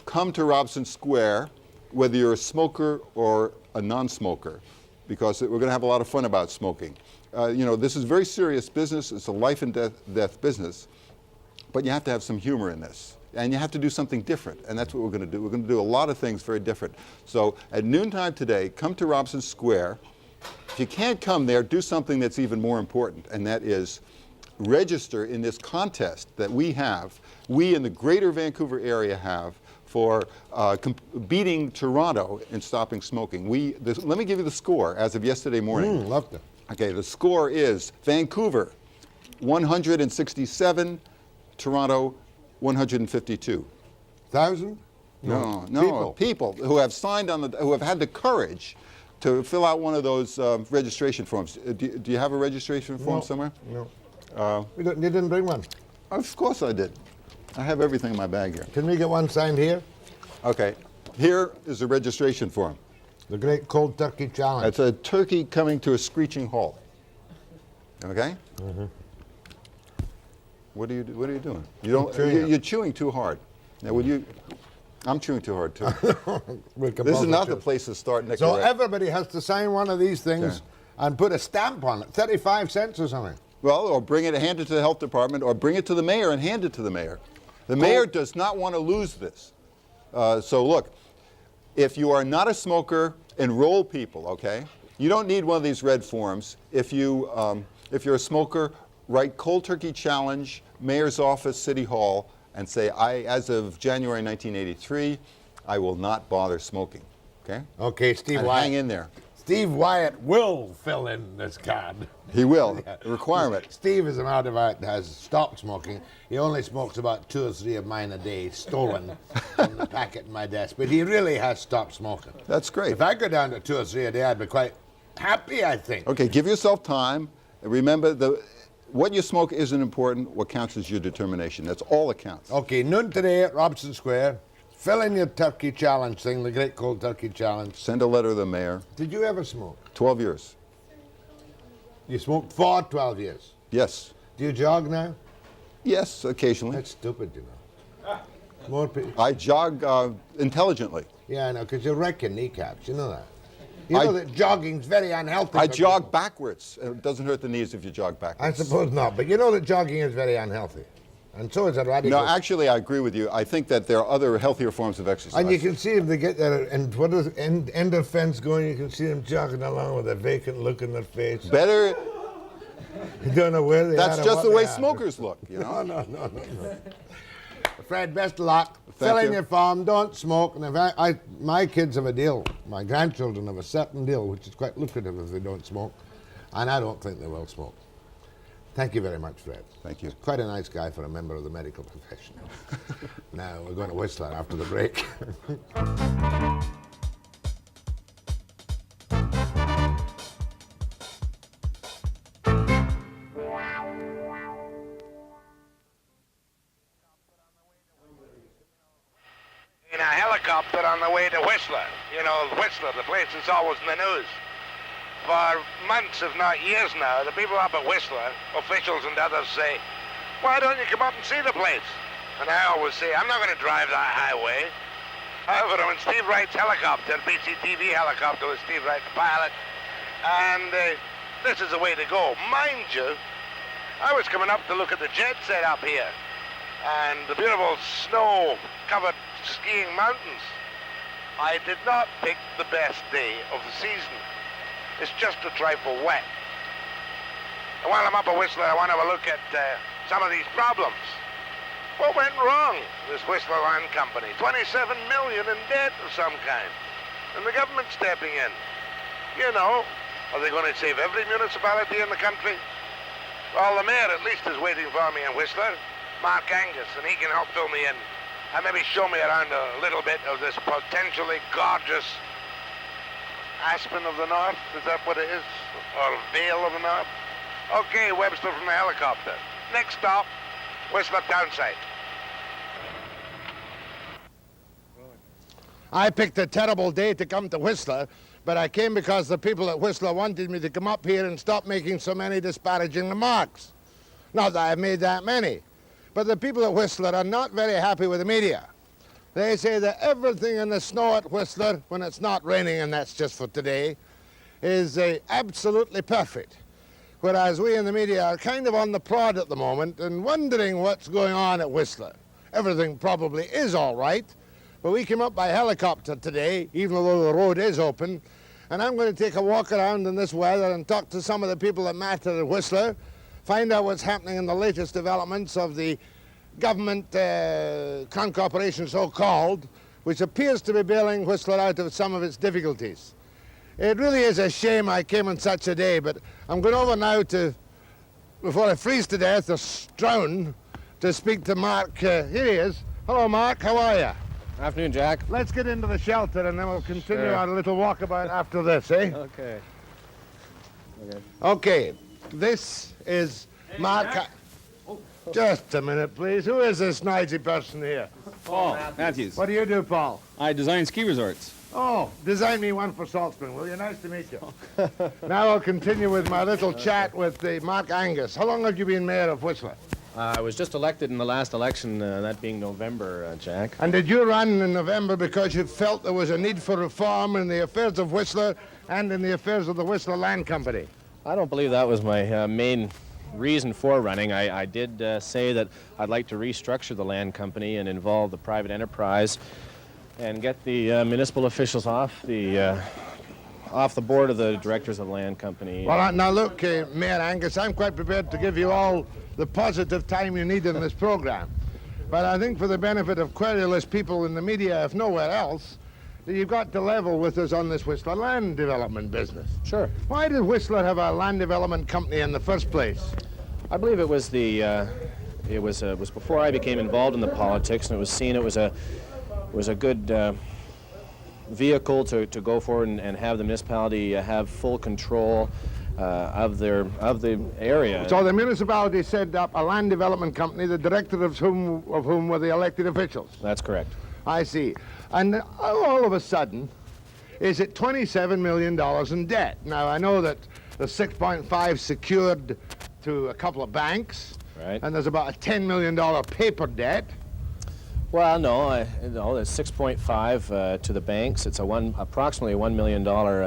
come to Robson Square, whether you're a smoker or a non-smoker, because we're going to have a lot of fun about smoking. You know, this is very serious business. It's a life and death business. But you have to have some humor in this. And you have to do something different. And that's what we're going to do. We're going to do a lot of things very different. So at noontime today, come to Robson Square. If you can't come there, do something that's even more important. And that is register in this contest that we in the greater Vancouver area have, for beating Toronto in stopping smoking. Let me give you the score as of yesterday morning. Love that. Okay, the score is Vancouver 167, Toronto 152. 1,000? No, people who have signed on who have had the courage to fill out one of those registration forms. Do you have a registration form somewhere? No. You didn't bring one? Of course I did. I have everything in my bag here. Can we get one signed here? Okay. Here is a registration form. The Great Cold Turkey Challenge. It's a turkey coming to a screeching halt. Okay? Mm-hmm. What are you doing? You're chewing too hard. Now, I'm chewing too hard too. This is not the place to start, Nick. So everybody has to sign one of these things and put a stamp on it, 35 cents or something. Well, or hand it to the health department, or bring it to the mayor and hand it to the mayor. The mayor does not want to lose this. So look, if you are not a smoker, enroll people, okay? You don't need one of these red forms. If you're a smoker, write Cold Turkey Challenge, Mayor's Office, City Hall, and say, as of January 1983, I will not bother smoking, okay? Okay, Steve and Wyatt. hang in there. Steve Wyatt will fill in this card. He will. Requirement. Steve, as a matter of fact, has stopped smoking. He only smokes about 2 or 3 of mine a day, stolen from the packet in my desk. But he really has stopped smoking. That's great. If I go down to 2 or 3 a day, I'd be quite happy, I think. Okay, give yourself time. Remember, what you smoke isn't important. What counts is your determination. That's all that counts. Okay, noon today at Robson Square. Fill in your turkey challenge thing, the Great Cold Turkey Challenge. Send a letter to the mayor. Did you ever smoke? 12 years. You smoked for 12 years? Yes. Do you jog now? Yes, occasionally. That's stupid, you know. More people. I jog intelligently. Yeah, I know, because you wreck your kneecaps. You know that. You know that jogging's very unhealthy. I jog backwards. It doesn't hurt the knees if you jog backwards. I suppose not, but you know that jogging is very unhealthy. And so is a radical. No, actually, I agree with you. I think that there are other healthier forms of exercise. And you can see them, they get there, and what is end of fence going, you can see them jogging along with a vacant look in their face. Better. You don't know where they are. That's just the way smokers look, you know? No. Fred, best of luck. Fill in your form, don't smoke. And if my kids have a deal, my grandchildren have a certain deal, which is quite lucrative if they don't smoke. And I don't think they will smoke. Thank you very much, Fred. Thank you. Quite a nice guy for a member of the medical profession. Now, we're going to Whistler after the break. In a helicopter on the way to Whistler. You know, Whistler, the place that's always in the news. For months, if not years now, the people up at Whistler, officials and others say, why don't you come up and see the place? And I always say, I'm not going to drive that highway. However, when Steve Wright's helicopter, BCTV helicopter with Steve Wright the pilot, and this is the way to go. Mind you, I was coming up to look at the jet set up here and the beautiful snow-covered skiing mountains. I did not pick the best day of the season. It's just a trifle wet. And while I'm up at Whistler, I want to have a look at some of these problems. What went wrong, this Whistler Land Company? 27 million in debt of some kind. And the government stepping in. You know, are they going to save every municipality in the country? Well, the mayor at least is waiting for me in Whistler, Mark Angus, and he can help fill me in and maybe show me around a little bit of this potentially gorgeous Aspen of the North. Is that what it is? Or Vale of the North? Okay, Webster from the helicopter. Next stop, Whistler Townsite. I picked a terrible day to come to Whistler, but I came because the people at Whistler wanted me to come up here and stop making so many disparaging remarks. Not that I've made that many, but the people at Whistler are not very happy with the media. They say that everything in the snow at Whistler, when it's not raining, and that's just for today, is absolutely perfect. Whereas we in the media are kind of on the prod at the moment and wondering what's going on at Whistler. Everything probably is all right, but we came up by helicopter today, even though the road is open, and I'm going to take a walk around in this weather and talk to some of the people that matter at Whistler, find out what's happening in the latest developments of the government Crown Corporation, so-called, which appears to be bailing Whistler out of some of its difficulties. It really is a shame I came on such a day, but I'm going over now to, before I freeze to death or drown, to speak to Mark. Here he is. Hello, Mark. How are you? Afternoon, Jack. Let's get into the shelter and then we'll continue Sure. our little walkabout after this, eh? Okay. Okay. This is Mark. Just a minute, please. Who is this noisy person here? Paul Matthews. What do you do, Paul? I design ski resorts. Oh, design me one for Salt Spring, will you? Nice to meet you. Now I'll continue with my little chat with Mark Angus. How long have you been mayor of Whistler? I was just elected in the last election, that being November, Jack. And did you run in November because you felt there was a need for reform in the affairs of Whistler and in the affairs of the Whistler Land Company? I don't believe that was my main reason for running. I did say that I'd like to restructure the land company and involve the private enterprise and get the municipal officials off the board of the directors of the land company. Well, now look, Mayor Angus, I'm quite prepared to give you all the positive time you need in this program. But I think for the benefit of querulous people in the media, if nowhere else, that you've got to level with us on this Whistler land development business. Sure. Why did Whistler have a land development company in the first place? I believe it was it was before I became involved in the politics, and it was seen it was a good vehicle to go forward and have the municipality have full control of the area. So the municipality set up a land development company, the directors of whom were the elected officials. That's correct. I see. And all of a sudden, is it $27 million in debt? Now, I know that the 6.5 secured to a couple of banks, right? And there's about a $10 million paper debt. Well, no, it's 6.5 to the banks. It's approximately a $1 million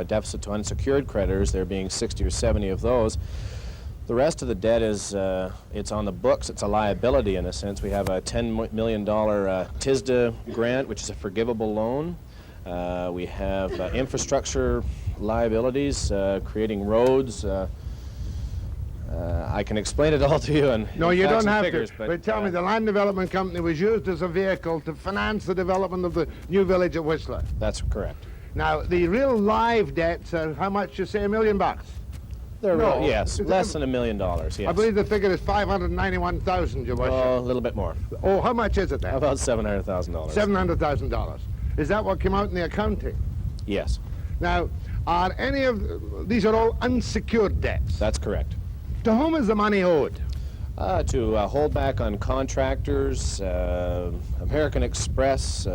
deficit to unsecured creditors. There being 60 or 70 of those. The rest of the debt is it's on the books. It's a liability in a sense. We have a $10 million TISDA grant, which is a forgivable loan. We have infrastructure liabilities, creating roads. I can explain it all to you. And no, you don't have figures, to. But tell me, the land development company was used as a vehicle to finance the development of the new village of Whistler. That's correct. Now, the real live debts are how much? You say $1 million? Yes, less than $1 million. Yes. I believe the figure is 591,000. Your worship. Oh, a little bit more. Oh, how much is it then? About $700,000. $700,000. Is that what came out in the accounting? Yes. Now, are any of these are all unsecured debts? That's correct. To whom is the money owed? To hold back on contractors, American Express,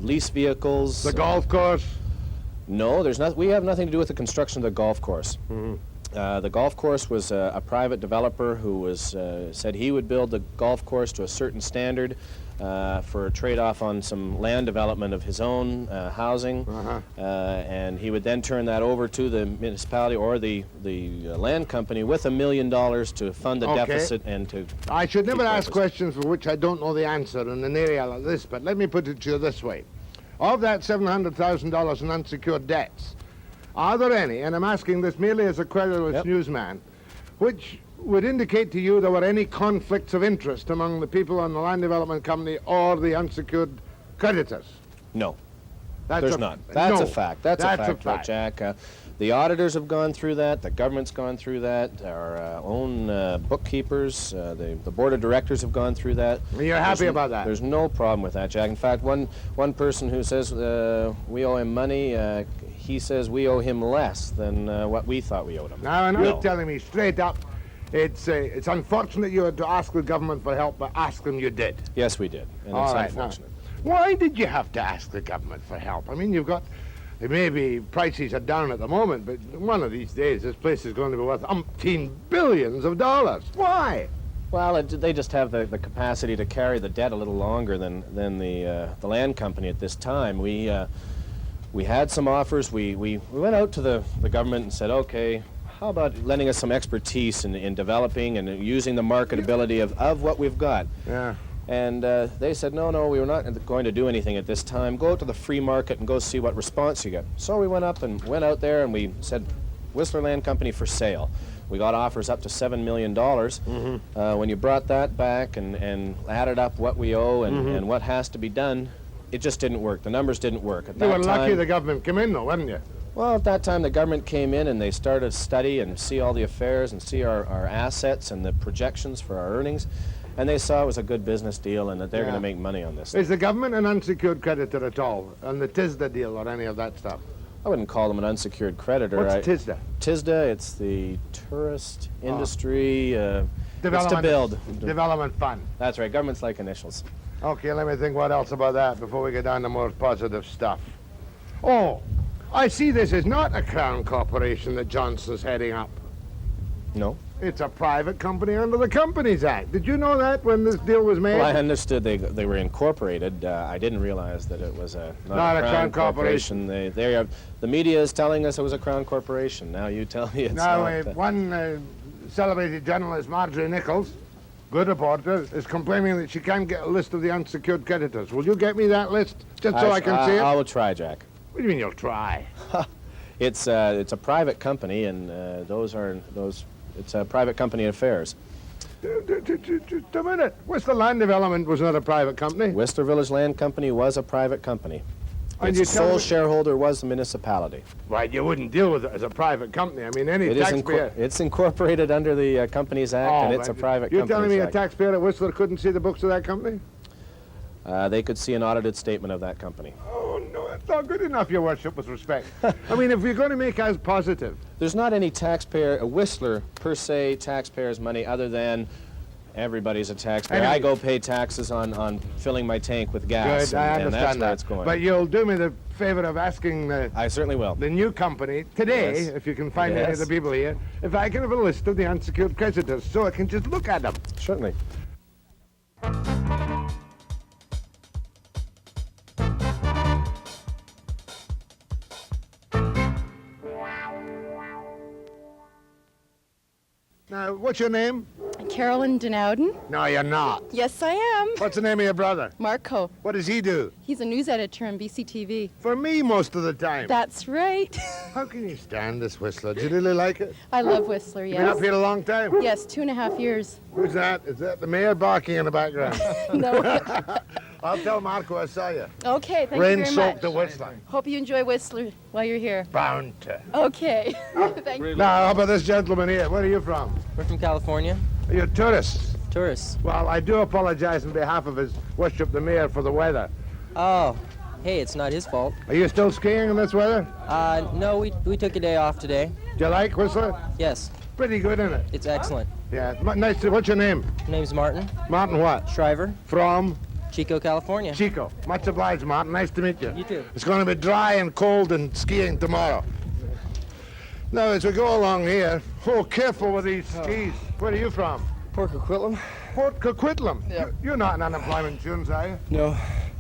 lease vehicles. The golf course? No, there's not. We have nothing to do with the construction of the golf course. The golf course was a private developer who was said he would build the golf course to a certain standard for a trade-off on some land development of his own housing, and he would then turn that over to the municipality or the land company with $1 million to fund the deficit and to. I should never ask questions for which I don't know the answer in an area like this, but let me put it to you this way. Of that $700,000 in unsecured debts, are there any, and I'm asking this merely as a credulous newsman, which would indicate to you there were any conflicts of interest among the people on the land development company or the unsecured creditors? No, That's there's not. That's a fact. That's a fact, Jack. The auditors have gone through that. The government's gone through that. Our own bookkeepers, the board of directors have gone through that. You're happy about that? There's no problem with that, Jack. In fact, one person who says we owe him money, he says we owe him less than what we thought we owed him. Now, and you're telling me straight up, it's unfortunate you had to ask the government for help, but ask them you did. Yes, we did, and it's unfortunate. Now, why did you have to ask the government for help? I mean, you've got, maybe prices are down at the moment, but one of these days this place is going to be worth umpteen billions of dollars. Why? Well, they just have the capacity to carry the debt a little longer than the land company at this time. We had some offers. We went out to the government and said, okay, how about lending us some expertise in developing and using the marketability of what we've got? Yeah. And they said, no, we were not going to do anything at this time. Go out to the free market and go see what response you get. So we went out there and we said, Whistler Land Company for sale. We got offers up to $7 million. When you brought that back and added up what we owe and what has to be done, it just didn't work. The numbers didn't work. At that you were lucky time, the government came in, though, weren't you? Well, at that time, the government came in and they started to study and see all the affairs and see our assets and the projections for our earnings. And they saw it was a good business deal and that they're going to make money on this. Is the government an unsecured creditor at all on the TISDA deal or any of that stuff? I wouldn't call them an unsecured creditor. What's TISDA? TISDA, it's the Tourist Industry Development, it's to build. Development Fund. That's right, government's like initials. Okay, let me think what else about that before we get down to more positive stuff. Oh, I see this is not a Crown Corporation that Johnson's heading up. No. It's a private company under the Companies Act. Did you know that when this deal was made? Well, I understood they were incorporated. I didn't realize that it was not a Crown Corporation. The media is telling us it was a Crown Corporation. Now you tell me it's not. One celebrated journalist, Marjorie Nichols, good reporter, is complaining that she can't get a list of the unsecured creditors. Will you get me that list, just so I can see it? I will try, Jack. What do you mean you'll try? It's a private company, and it's a private company affairs. Just a minute. Whistler Land Development was not a private company. Whistler Village Land Company was a private company. And its sole shareholder was the municipality. Right, you wouldn't deal with it as a private company. I mean, any taxpayer... It's incorporated under the Companies Act, and it's a private company. You're telling me a taxpayer at Whistler couldn't see the books of that company? They could see an audited statement of that company. Oh, no, that's not good enough, Your Worship, with respect. I mean, if you're going to make us positive... There's not any taxpayer, a Whistler, per se, taxpayer's money other than everybody's a taxpayer. Anyway. I go pay taxes on filling my tank with gas, Good, I and that's understand where that. it's going. But you'll do me the favor of asking I certainly will. The new company today, Yes. if you can find any of the people here, if I can have a list of the unsecured creditors so I can just look at them. Certainly. Now, what's your name? Carolyn Denowden. No, you're not. Yes, I am. What's the name of your brother? Marco. What does he do? He's a news editor on BCTV. For me most of the time. That's right. How can you stand this Whistler? Do you really like it? I love Whistler, yes. You've been up here a long time? Yes, 2.5 years. Who's that? Is that the mayor barking in the background? No. I'll tell Marco I saw you. Okay, thank you very much. Rain-soaked the Whistler. Hope you enjoy Whistler while you're here. Bound to. Okay. Thank you. Now, how about this gentleman here? Where are you from? We're from California. Are you tourists? Tourists. Well, I do apologize on behalf of His Worship the Mayor for the weather. Oh, hey, it's not his fault. Are you still skiing in this weather? No, we took a day off today. Do you like Whistler? Yes. Pretty good, isn't it? It's excellent. Yeah. Nice. What's your name? My name's Martin. Martin what? Shriver. From? Chico, California. Chico. Much obliged, Martin. Nice to meet you. You too. It's going to be dry and cold and skiing tomorrow. Now, as we go along here, careful with these skis. Where are you from? Port Coquitlam. Port Coquitlam? Yeah. You're not in unemployment insurance, are you? No,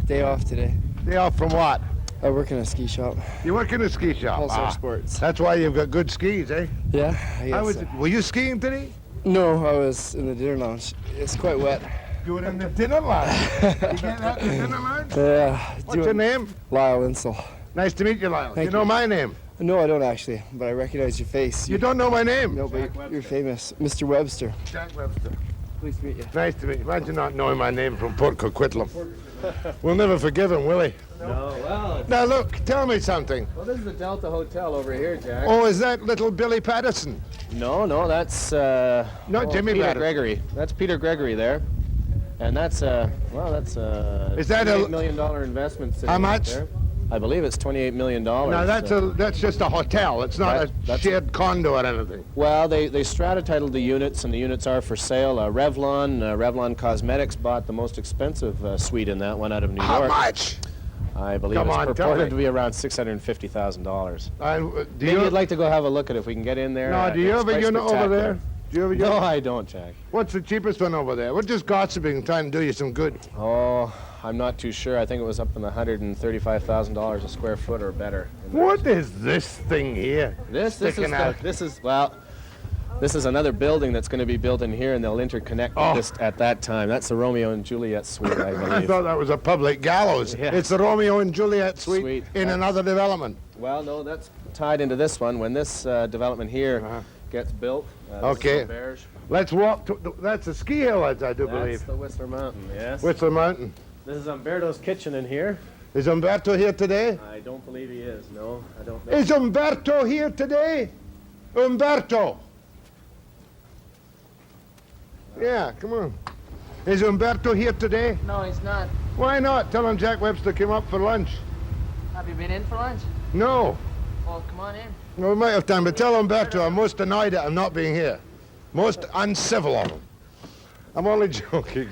day off today. Day off from what? I work in a ski shop. You work in a ski shop? Pulsar Sports. That's why you've got good skis, eh? Yeah, I guess so. Were you skiing today? No, I was in the dinner lounge. It's quite wet. You were in the dinner lounge? You get out in the dinner lounge? Yeah. What's your name? Lyle Insel. Nice to meet you, Lyle. Thank you know my name? No, I don't actually, but I recognize your face. You don't know my name? No, but you're famous. Mr. Webster. Jack Webster. Pleased to meet you. Nice to meet you. Imagine not knowing my name from Port Coquitlam. We'll never forgive him, will he? No, well... Now look, tell me something. Well, this is the Delta Hotel over here, Jack. Oh, is that little Billy Patterson? No, that's... Not Jimmy Peter Patterson. Gregory. That's Peter Gregory there. And that's, that's a Is that $28 million investment sitting How right much? there. I believe it's $28 million. Now that's just a hotel. It's not a shared condo or anything. Well, they strata titled the units, and the units are for sale. Revlon Cosmetics bought the most expensive suite in that one out of New York. How much? I believe Come it's on, tell purported me. to be around $650,000. Do Maybe you'd like to go have a look at it if we can get in there. No, do you It's have a quite unit over spectacular. there? Do you have a No, unit? I don't, Jack. What's the cheapest one over there? We're just gossiping, trying to do you some good. Oh, I'm not too sure. I think it was up in the $135,000 a square foot or better. What is this thing here? This is another building that's going to be built in here, and they'll interconnect this at that time. That's the Romeo and Juliet suite, I believe. I thought that was a public gallows. Yeah. It's the Romeo and Juliet suite in another development. Well, no, that's tied into this one. When this development here gets built, Okay. Let's walk to, that's a ski hill, I do believe. That's the Whistler Mountain, yes. Whistler Mountain. This is Umberto's kitchen in here. Is Umberto here today? I don't believe he is, no. I don't know. Is Umberto here today? Umberto! Yeah, come on. Is Umberto here today? No, he's not. Why not? Tell him Jack Webster came up for lunch. Have you been in for lunch? No. Well, come on in. No, we might have time, but tell Umberto I'm most annoyed at him not being here. Most uncivil of him. I'm only joking.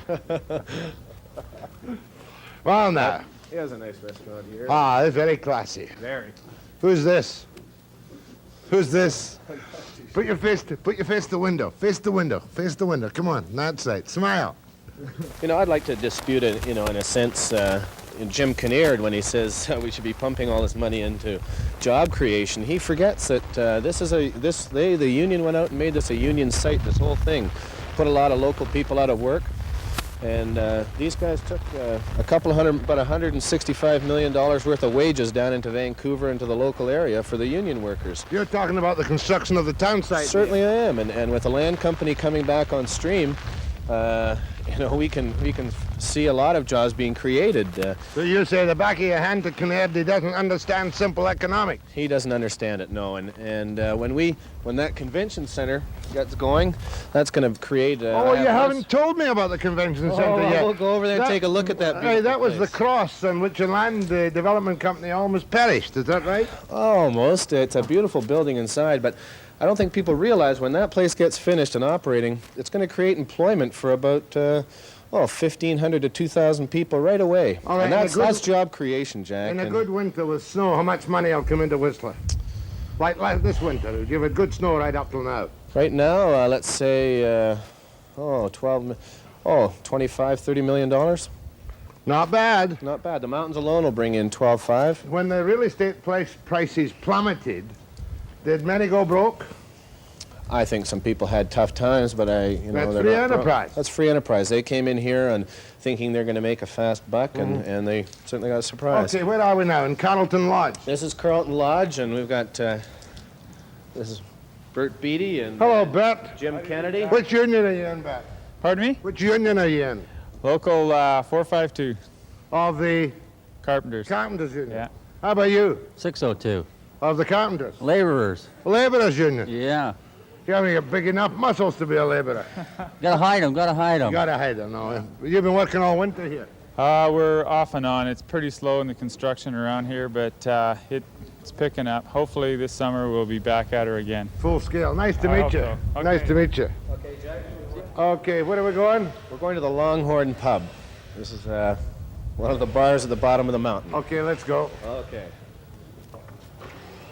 Well, now. He has a nice restaurant here. Ah, it's very classy. Very. Who's this? Who's this? Put your face to the window. Face the window. Face the window. Come on, that side. Smile. You know, I'd like to dispute it, in a sense, Jim Kinnaird, when he says we should be pumping all this money into job creation. He forgets that the union went out and made this a union site, this whole thing. Put a lot of local people out of work. And these guys took about $165 million worth of wages down into Vancouver, into the local area for the union workers. You're talking about the construction of the town site. Certainly I am. And with the land company coming back on stream, we can see a lot of jobs being created. So you say the back of your hand to Kinnaird, he doesn't understand simple economics. He doesn't understand it, no. And when that convention center gets going, that's going to create. You haven't told me about the convention center yet. We'll go over there and take a look at that. Hey, that was the cross on which a land development company almost perished. Is that right? Almost. It's a beautiful building inside, but I don't think people realize when that place gets finished and operating, it's going to create employment for about 1,500 to 2,000 people right away. All right, and that's job creation, Jack. In a good winter with snow, how much money will come into Whistler? Like this winter, you've had good snow right up till now. Right now, let's say, $25, $30 million. Not bad. Not bad. The mountains alone will bring in 12.5. When the real estate prices plummeted, did many go broke? I think some people had tough times, but that's they're free not broke. enterprise. That's free enterprise. They came in here and thinking they're going to make a fast buck, and they certainly got surprised. Okay, where are we now? In Carlton Lodge. This is Carlton Lodge, and we've got this is Bert Beatty and hello, Bert. Jim Kennedy. Which union are you in, Bert? Pardon me? Which union are you in? Local 452. Of the Carpenters. Carpenters Union. Yeah. How about you? 602. Of the Carpenters. Laborers. Laborers Union. Yeah. You haven't got big enough muscles to be a laborer. Gotta hide them. Gotta hide them. You gotta hide them. No, you've been working all winter here. We're off and on. It's pretty slow in the construction around here, but it's picking up. Hopefully this summer we'll be back at her again. Full scale. Nice to I meet you. hope so. Okay. Nice to meet you. Okay, Jack. Okay, where are we going? We're going to the Longhorn Pub. This is One of the bars at the bottom of the mountain. Okay, let's go. Okay.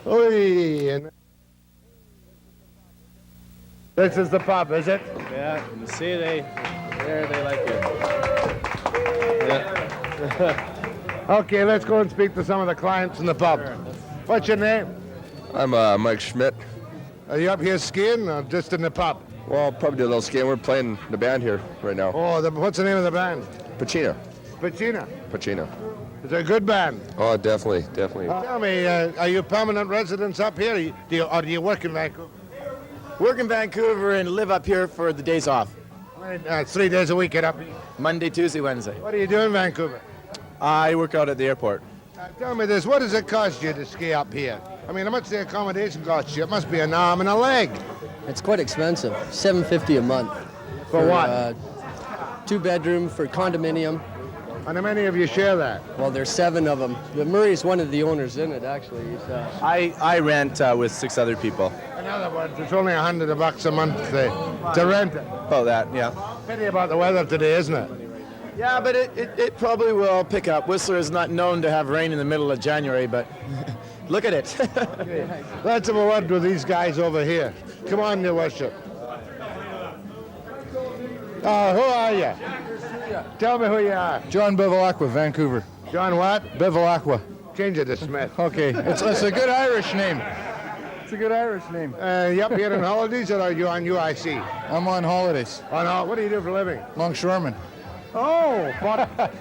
Oi, and this is the pub, is it? Yeah, you see, they like it. Yeah. Okay, let's go and speak to some of the clients in the pub. What's your name? I'm Mike Schmidt. Are you up here skiing or just in the pub? Well, probably do a little skiing. We're playing the band here right now. Oh, what's the name of the band? Pacino. Pacino. Pacino. It's a good band. Oh, definitely, definitely. Tell me, are you permanent residents up here, or do you work in Vancouver? Work in Vancouver and live up here for the days off. 3 days a week, get up here. Monday, Tuesday, Wednesday. What do you do in Vancouver? I work out at the airport. Tell me this, what does it cost you to ski up here? I mean, how much the accommodation cost you? It must be an arm and a leg. It's quite expensive. $750 a month. For what? 2-bedroom for condominium. And how many of you share that? Well, there's 7 of them. But Murray's one of the owners in it, actually. I rent with 6 other people. In other words, it's only $100 a month to rent it. Oh, that, yeah. Pity about the weather today, isn't it? Yeah, but it probably will pick up. Whistler is not known to have rain in the middle of January, but look at it. Okay. Let's have a word with these guys over here. Come on, Your Worship. Who are you? Tell me who you are. John Bevilacqua, Vancouver. John what? Bevilacqua. Change it to Smith. Okay, it's a good Irish name. It's a good Irish name. You up here on holidays or are you on UIC? I'm on holidays. What do you do for a living? Longshoreman. Oh,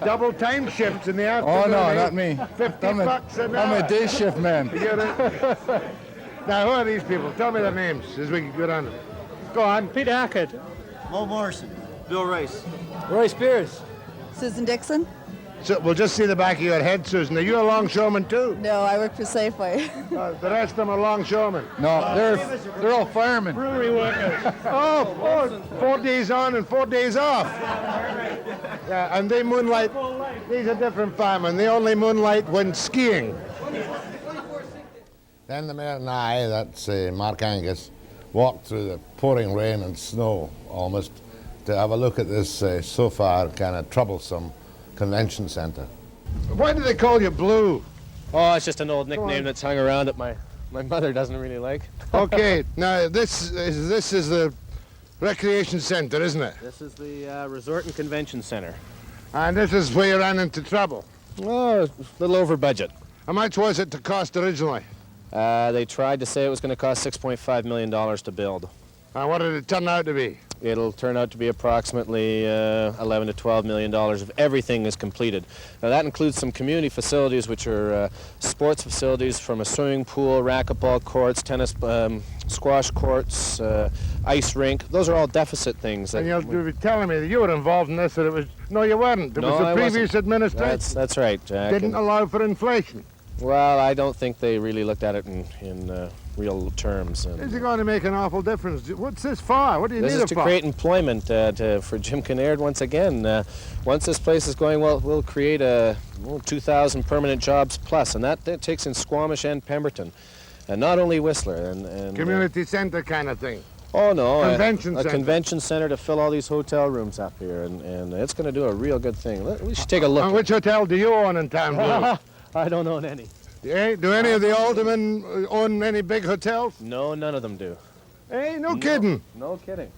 double time shifts in the afternoon. Oh, no, eh? not me. $50 an hour. I'm a day shift man. You get it? Now, who are these people? Tell me their names as we get on them. Go on. Peter Hackett. Mo Morrison. Bill Rice. Roy Spears. Susan Dixon? So we'll just see the back of your head, Susan. Are you a longshoreman too? No, I work for Safeway. The rest of them are longshoremen. No, they're all firemen. Brewery workers. Oh, 4 days on and 4 days off. Yeah, and they moonlight. These are different firemen. They only moonlight when skiing. Then the mayor and I, that's Mark Angus, walked through the pouring rain and snow almost to have a look at this so far kind of troublesome convention center. Why do they call you Blue? Oh, it's just an old nickname that's hung around that my mother doesn't really like. Okay, now this is the recreation center, isn't it? This is the Resort and Convention Center. And this is where you ran into trouble. Oh, a little over budget. How much was it to cost originally? They tried to say it was going to cost $6.5 million to build. And what did it turn out to be? It'll turn out to be approximately $11 to $12 million if everything is completed. Now that includes some community facilities, which are sports facilities from a swimming pool, racquetball courts, tennis, squash courts, ice rink. Those are all deficit things. And you'll be telling me that you were involved in this, that it was... No, you weren't. It was the previous administration. That's right, Jack. Didn't allow for inflation. Well, I don't think they really looked at it in real terms. Is it going to make an awful difference? What's this for? What do you need it for? This is to create employment for Jim Kinnaird once again. Once this place is going well, we'll create 2,000 permanent jobs plus, and that takes in Squamish and Pemberton, and not only Whistler. And community center kind of thing. Oh no, convention a center. Convention center to fill all these hotel rooms up here, and it's going to do a real good thing. We should take a look. And which hotel do you own in town, Blue? I don't own any. Yeah, do any of the aldermen own any big hotels? No, none of them do. Hey, no kidding. No kidding.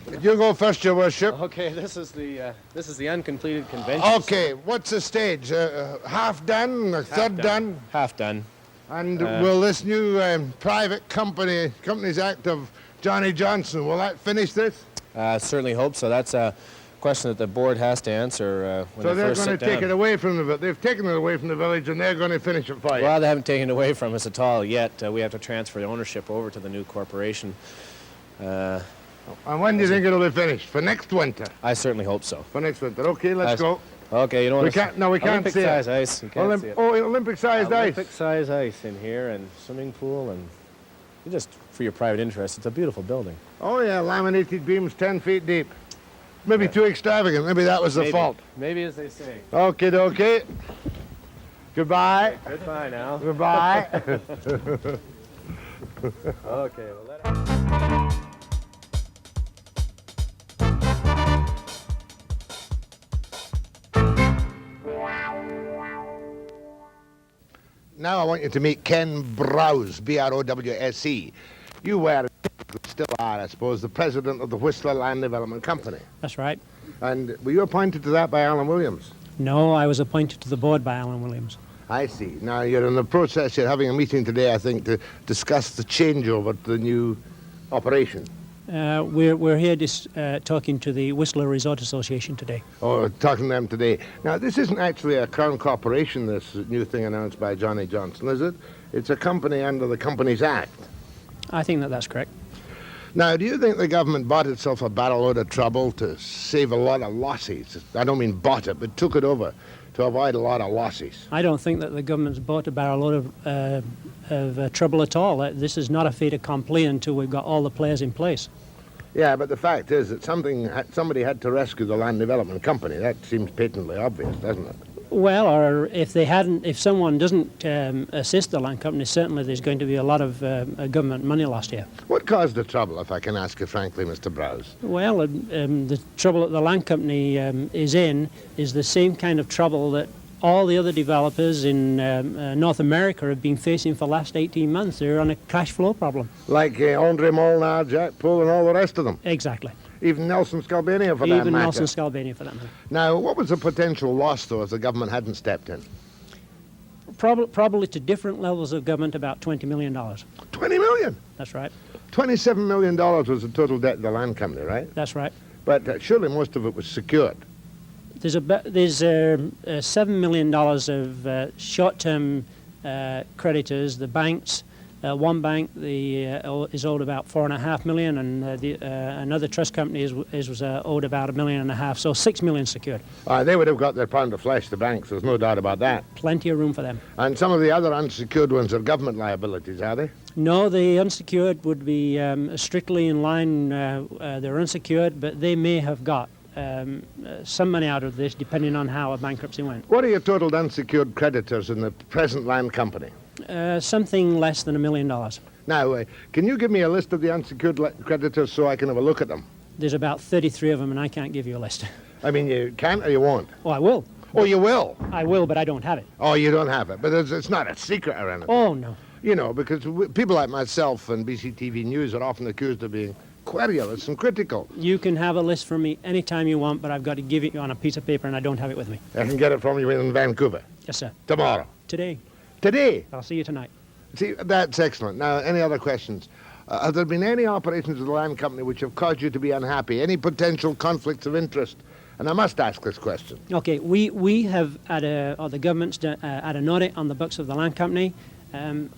You go first, Your Worship. Okay, this is the uncompleted convention. Okay, what's the stage? Half done, a third done? Half done. And will this new private Companies Act of Johnny Johnson, will that finish this? Certainly hope so. That's a question that the board has to answer when so they first sit down. So they're going to take it away from the village. They've taken it away from the village, and they're going to finish it for you. Well, they haven't taken it away from us at all yet. We have to transfer the ownership over to the new corporation. And when do you think it'll be finished? For next winter? I certainly hope so. For next winter. Okay, let's go. Okay, you don't want to... we can't see it. Olympic-sized ice. You can't see it. Oh, Olympic-sized ice. Olympic-sized ice in here, and swimming pool, and just for your private interest. It's a beautiful building. Oh, yeah, laminated beams 10 feet deep. Maybe too extravagant. Maybe that was the fault. Maybe as they say. Okay, okay. Goodbye. Goodbye now. Goodbye. Okay, well, let now I want you to meet Ken Browse, B-R-O-W-S-E. You were, still are, I suppose, the president of the Whistler Land Development Company. That's right. And were you appointed to that by Alan Williams? No, I was appointed to the board by Alan Williams. I see. Now, you're in the process, you're having a meeting today, I think, to discuss the changeover to the new operation. We're here talking to the Whistler Resort Association today. Oh, talking to them today. Now, this isn't actually a Crown Corporation, this new thing announced by Johnny Johnson, is it? It's a company under the Companies Act. I think that's correct. Now, do you think the government bought itself a barrel load of trouble to save a lot of losses? I don't mean bought it, but took it over to avoid a lot of losses. I don't think that the government's bought a barrel load of trouble at all. This is not a fait accompli until we've got all the players in place. Yeah, but the fact is that somebody had to rescue the Land Development Company. That seems patently obvious, doesn't it? Well, or if someone doesn't assist the land company, certainly there's going to be a lot of government money lost here. What caused the trouble, if I can ask you frankly, Mr. Browse? Well, the trouble that the land company is in is the same kind of trouble that all the other developers in North America have been facing for the last 18 months. They're on a cash flow problem. Like Andre Molnar, Jack Poole, and all the rest of them? Exactly. Even Nelson Skalbania, for that matter. Even Nelson Skalbania, for that matter. Now, what was the potential loss, though, if the government hadn't stepped in? Probably to different levels of government, about $20 million. $20 million? That's right. $27 million was the total debt of the land company, right? That's right. But surely most of it was secured. There's $7 million of short-term creditors. The banks, one bank is owed about $4.5 million, and another trust company was owed about $1.5 million. So $6 million secured. They would have got their pound of flesh, the banks. There's no doubt about that. Plenty of room for them. And some of the other unsecured ones are government liabilities, are they? No, the unsecured would be strictly in line. They're unsecured, but they may have got some money out of this, depending on how a bankruptcy went. What are your total unsecured creditors in the present land company? Something less than $1 million. Now, can you give me a list of the unsecured creditors so I can have a look at them? There's about 33 of them, and I can't give you a list. I mean, you can't or you won't? Oh, I will. Oh, you will? I will, but I don't have it. Oh, you don't have it, but it's not a secret or anything. Oh, no. You know, because people like myself and BCTV News are often accused of being querulous and critical. You can have a list from me anytime you want, but I've got to give it you on a piece of paper, and I don't have it with me. I can get it from you in Vancouver? Yes, sir. Tomorrow? Today. Today? I'll see you tonight. See, that's excellent. Now, any other questions? Have there been any operations of the land company which have caused you to be unhappy? Any potential conflicts of interest? And I must ask this question. Okay, we have the government's had an audit on the books of the land company.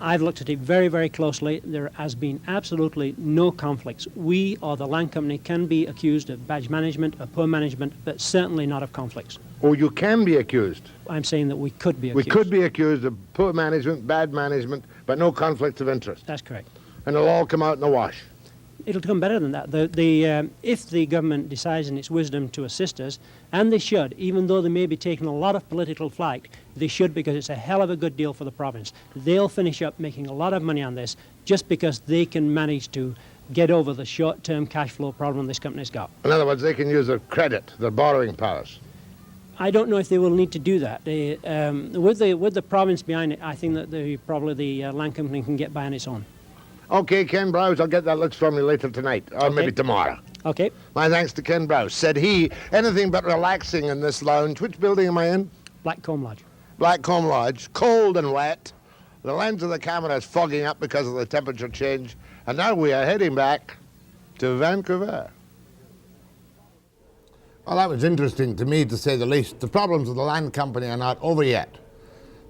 I've looked at it very, very closely. There has been absolutely no conflicts. We or the land company can be accused of bad management, of poor management, but certainly not of conflicts. Oh, you can be accused? I'm saying that we could be accused. We could be accused of poor management, bad management, but no conflicts of interest. That's correct. And it'll all come out in the wash. It'll come better than that. If the government decides in its wisdom to assist us, and they should, even though they may be taking a lot of political flight, they should, because it's a hell of a good deal for the province. They'll finish up making a lot of money on this just because they can manage to get over the short-term cash flow problem this company's got. In other words, they can use their credit, their borrowing powers. I don't know if they will need to do that. With the province behind it, I think that probably the land company can get by on its own. Okay, Ken Browse, I'll get that list from you later tonight, or maybe tomorrow. Okay. My thanks to Ken Browse. Said he, anything but relaxing in this lounge. Which building am I in? Blackcomb Lodge. Blackcomb Lodge. Cold and wet. The lens of the camera is fogging up because of the temperature change. And now we are heading back to Vancouver. Well, that was interesting to me, to say the least. The problems of the land company are not over yet.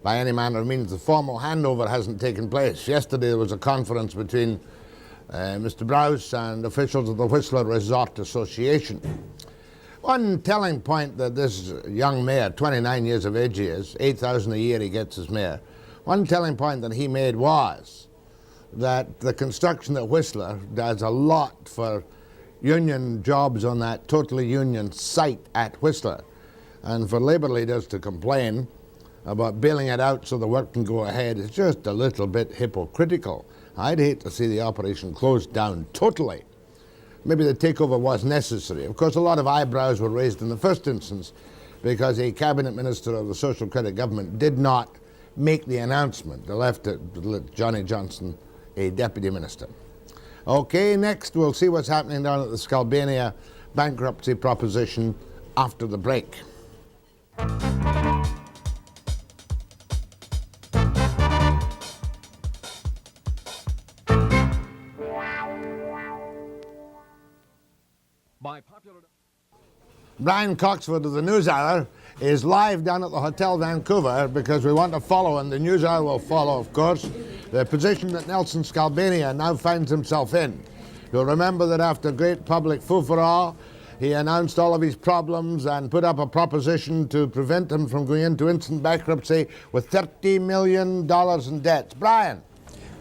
By any manner of means, the formal handover hasn't taken place. Yesterday there was a conference between Mr. Browse and officials of the Whistler Resort Association. One telling point that this young mayor, 29 years of age he is, $8,000 a year he gets as mayor, one telling point that he made was that the construction at Whistler does a lot for union jobs on that totally union site at Whistler. And for labour leaders to complain about bailing it out so the work can go ahead is just a little bit hypocritical. I'd hate to see the operation closed down totally. Maybe the takeover was necessary. Of course, a lot of eyebrows were raised in the first instance because a cabinet minister of the Social Credit government did not make the announcement. They left Johnny Johnson a deputy minister. Okay, next we'll see what's happening down at the Scalbania bankruptcy proposition after the break. Brian Coxford of the NewsHour is live down at the Hotel Vancouver because we want to follow, and the NewsHour will follow, of course, the position that Nelson Scalbania now finds himself in. You'll remember that after great public furore, he announced all of his problems and put up a proposition to prevent him from going into instant bankruptcy with $30 million in debts. Brian.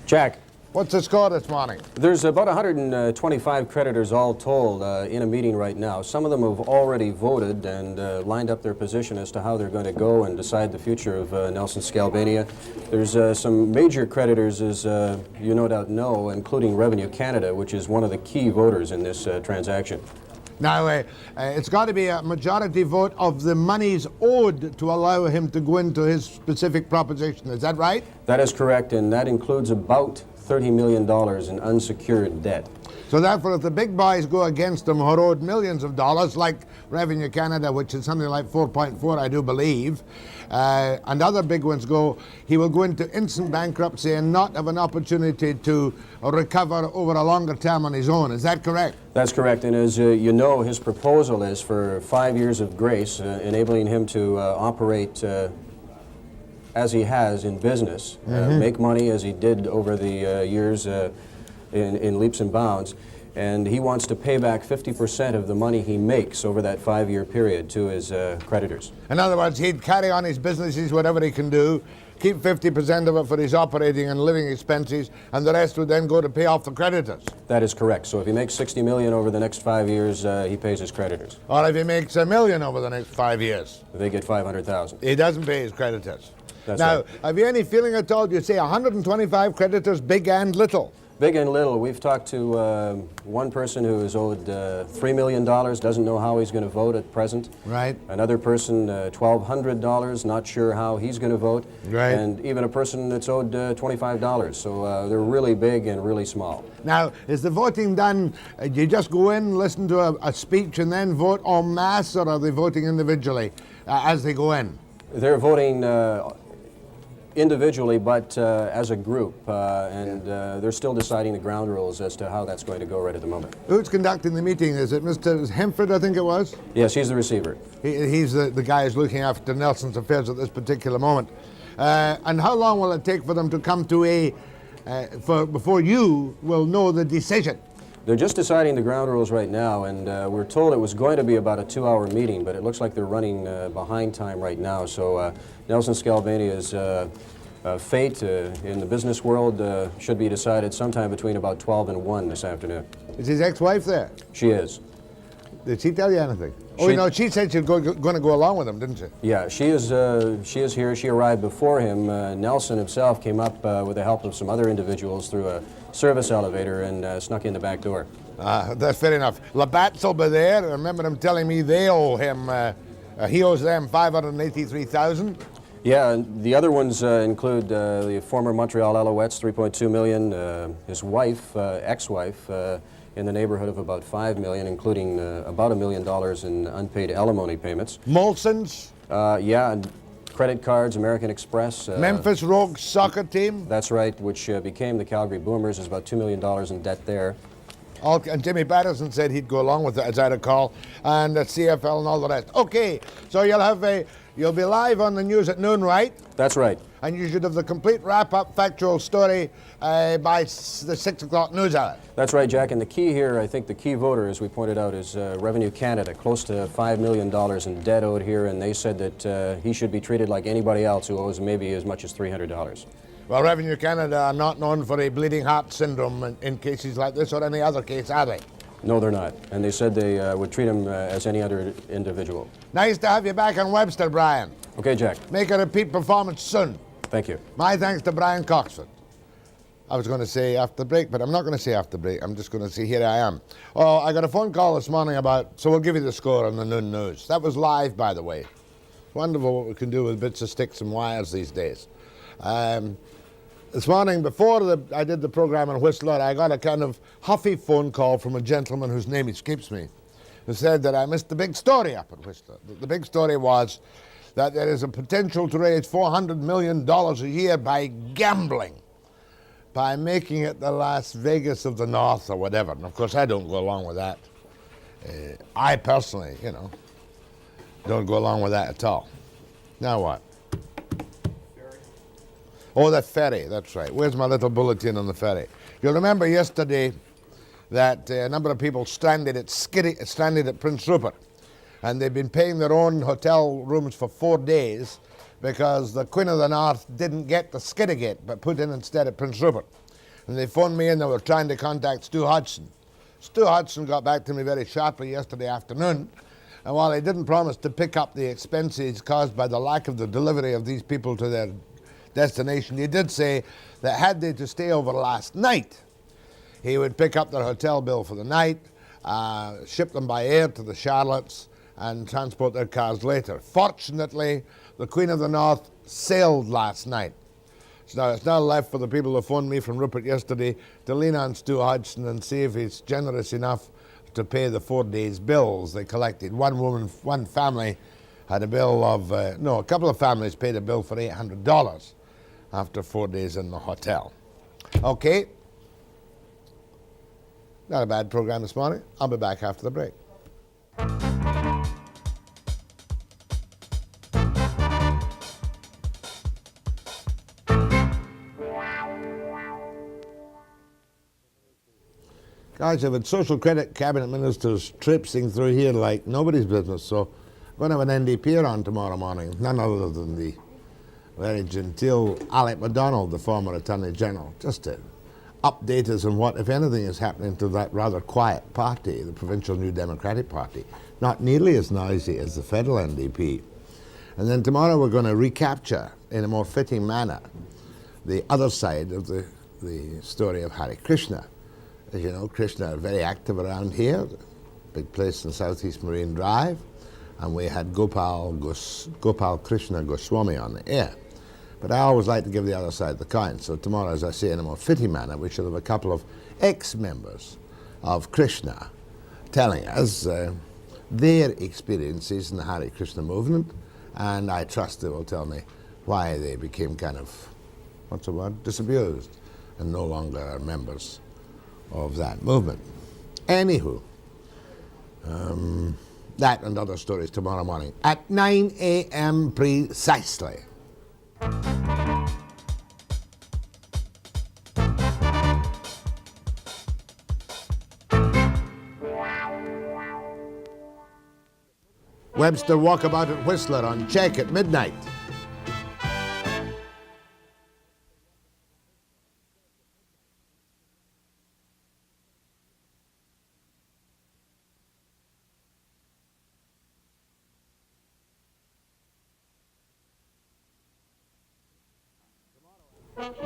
Jack. What's the score this morning? There's about 125 creditors all told in a meeting right now. Some of them have already voted and lined up their position as to how they're going to go and decide the future of Nelson Scalbania. There's some major creditors, as you no doubt know, including Revenue Canada, which is one of the key voters in this transaction. Now, it's got to be a majority vote of the monies owed to allow him to go into his specific proposition. Is that right? That is correct, and that includes about $30 million in unsecured debt. So therefore, if the big boys go against him who are owed millions of dollars, like Revenue Canada, which is something like 4.4, I do believe, and other big ones go, he will go into instant bankruptcy and not have an opportunity to recover over a longer term on his own. Is that correct? That's correct, and as you know, his proposal is for 5 years of grace, enabling him to operate as he has in business, make money as he did over the years in leaps and bounds, and he wants to pay back 50% of the money he makes over that 5-year period to his creditors. In other words, he'd carry on his businesses, whatever he can do, keep 50% of it for his operating and living expenses, and the rest would then go to pay off the creditors. That is correct. So if he makes $60 million over the next 5 years, he pays his creditors. Or if he makes $1 million over the next 5 years. They get $500,000. He doesn't pay his creditors. That's now, right. Have you any feeling at all? You say 125 creditors, big and little. Big and little. We've talked to one person who is owed $3 million, doesn't know how he's going to vote at present. Right. Another person, $1,200, not sure how he's going to vote. Right. And even a person that's owed $25. So they're really big and really small. Now, is the voting done, do you just go in, listen to a speech, and then vote en masse, or are they voting individually as they go in? They're voting individually, but as a group, and they're still deciding the ground rules as to how that's going to go right at the moment. Who's conducting the meeting? Is it Mr. Hemford, I think it was? Yes, he's the receiver. He's the guy who's looking after Nelson's affairs at this particular moment. And how long will it take for them to come to before you will know the decision? They're just deciding the ground rules right now, and we're told it was going to be about a 2-hour meeting, but it looks like they're running behind time right now. So Nelson Scalbania's fate in the business world should be decided sometime between about 12 and 1 this afternoon. Is his ex-wife there? She is. Did she tell you anything? No, she said she was going to go along with him, didn't she? Yeah, she is here. She arrived before him. Nelson himself came up with the help of some other individuals through a service elevator and snuck in the back door. That's fair enough. Labatt's will be there. I remember him telling me they owe him, he owes them $583,000. Yeah, and the other ones include the former Montreal Alouettes, $3.2 million, his wife, ex-wife, in the neighborhood of about $5 million, including about $1 million in unpaid alimony payments. Molson's? Yeah, and credit cards, American Express. Memphis Rogues soccer team? That's right, which became the Calgary Boomers. There's about $2 million in debt there. And Jimmy Patterson said he'd go along with it, as I recall, and the CFL and all the rest. Okay, so you'll be live on the news at noon, right? That's right. And you should have the complete wrap-up factual story by the 6 o'clock news hour. That's right, Jack. And the key here, I think the key voter, as we pointed out, is Revenue Canada, close to $5 million in debt owed here, and they said that he should be treated like anybody else who owes maybe as much as $300. Well, Revenue Canada are not known for a bleeding heart syndrome in cases like this or any other case, are they? No, they're not. And they said they would treat him as any other individual. Nice to have you back on Webster, Brian. Okay, Jack. Make a repeat performance soon. Thank you. My thanks to Brian Coxford. I was going to say after break, but I'm not going to say after break. I'm just going to say here I am. Oh, I got a phone call this morning so we'll give you the score on the noon news. That was live, by the way. Wonderful what we can do with bits of sticks and wires these days. This morning, before I did the program in Whistler, I got a kind of huffy phone call from a gentleman whose name escapes me, who said that I missed the big story up at Whistler. The big story was that there is a potential to raise $400 million a year by gambling, by making it the Las Vegas of the North or whatever. And of course, I don't go along with that. I personally, don't go along with that at all. Now what? Oh, the ferry, that's right. Where's my little bulletin on the ferry? You'll remember yesterday that a number of people stranded at Prince Rupert, and they've been paying their own hotel rooms for 4 days because the Queen of the North didn't get the Skidegate, but put in instead at Prince Rupert. And they phoned me and they were trying to contact Stu Hodgson. Stu Hodgson got back to me very sharply yesterday afternoon, and while he didn't promise to pick up the expenses caused by the lack of the delivery of these people to their destination, he did say that had they to stay over last night, he would pick up their hotel bill for the night, ship them by air to the Charlottes, and transport their cars later. Fortunately, the Queen of the North sailed last night. So it's now left for the people who phoned me from Rupert yesterday to lean on Stu Hodgson and see if he's generous enough to pay the 4 days' bills they collected. One family had a bill of, a couple of families paid a bill for $800 after 4 days in the hotel. Okay. Not a bad program this morning. I'll be back after the break. Guys, I've had social credit cabinet ministers traipsing through here like nobody's business, so I'm going to have an NDP on tomorrow morning, none other than the very genteel Alec MacDonald, the former Attorney General, just to update us on what, if anything, is happening to that rather quiet party, the Provincial New Democratic Party. Not nearly as noisy as the federal NDP. And then tomorrow we're going to recapture, in a more fitting manner, the other side of the story of Hare Krishna. As you know, Krishna are very active around here, big place in Southeast Marine Drive, and we had Gopal Krishna Goswami on the air. But I always like to give the other side of the coin, so tomorrow, as I say, in a more fitting manner, we shall have a couple of ex-members of Krishna telling us their experiences in the Hare Krishna movement, and I trust they will tell me why they became kind of, disabused, and no longer are members of that movement. Anywho, that and other stories tomorrow morning at 9 a.m. precisely. Webster walkabout at Whistler on check at midnight.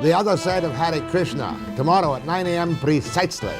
The other side of Hare Krishna, tomorrow at 9 a.m. precisely.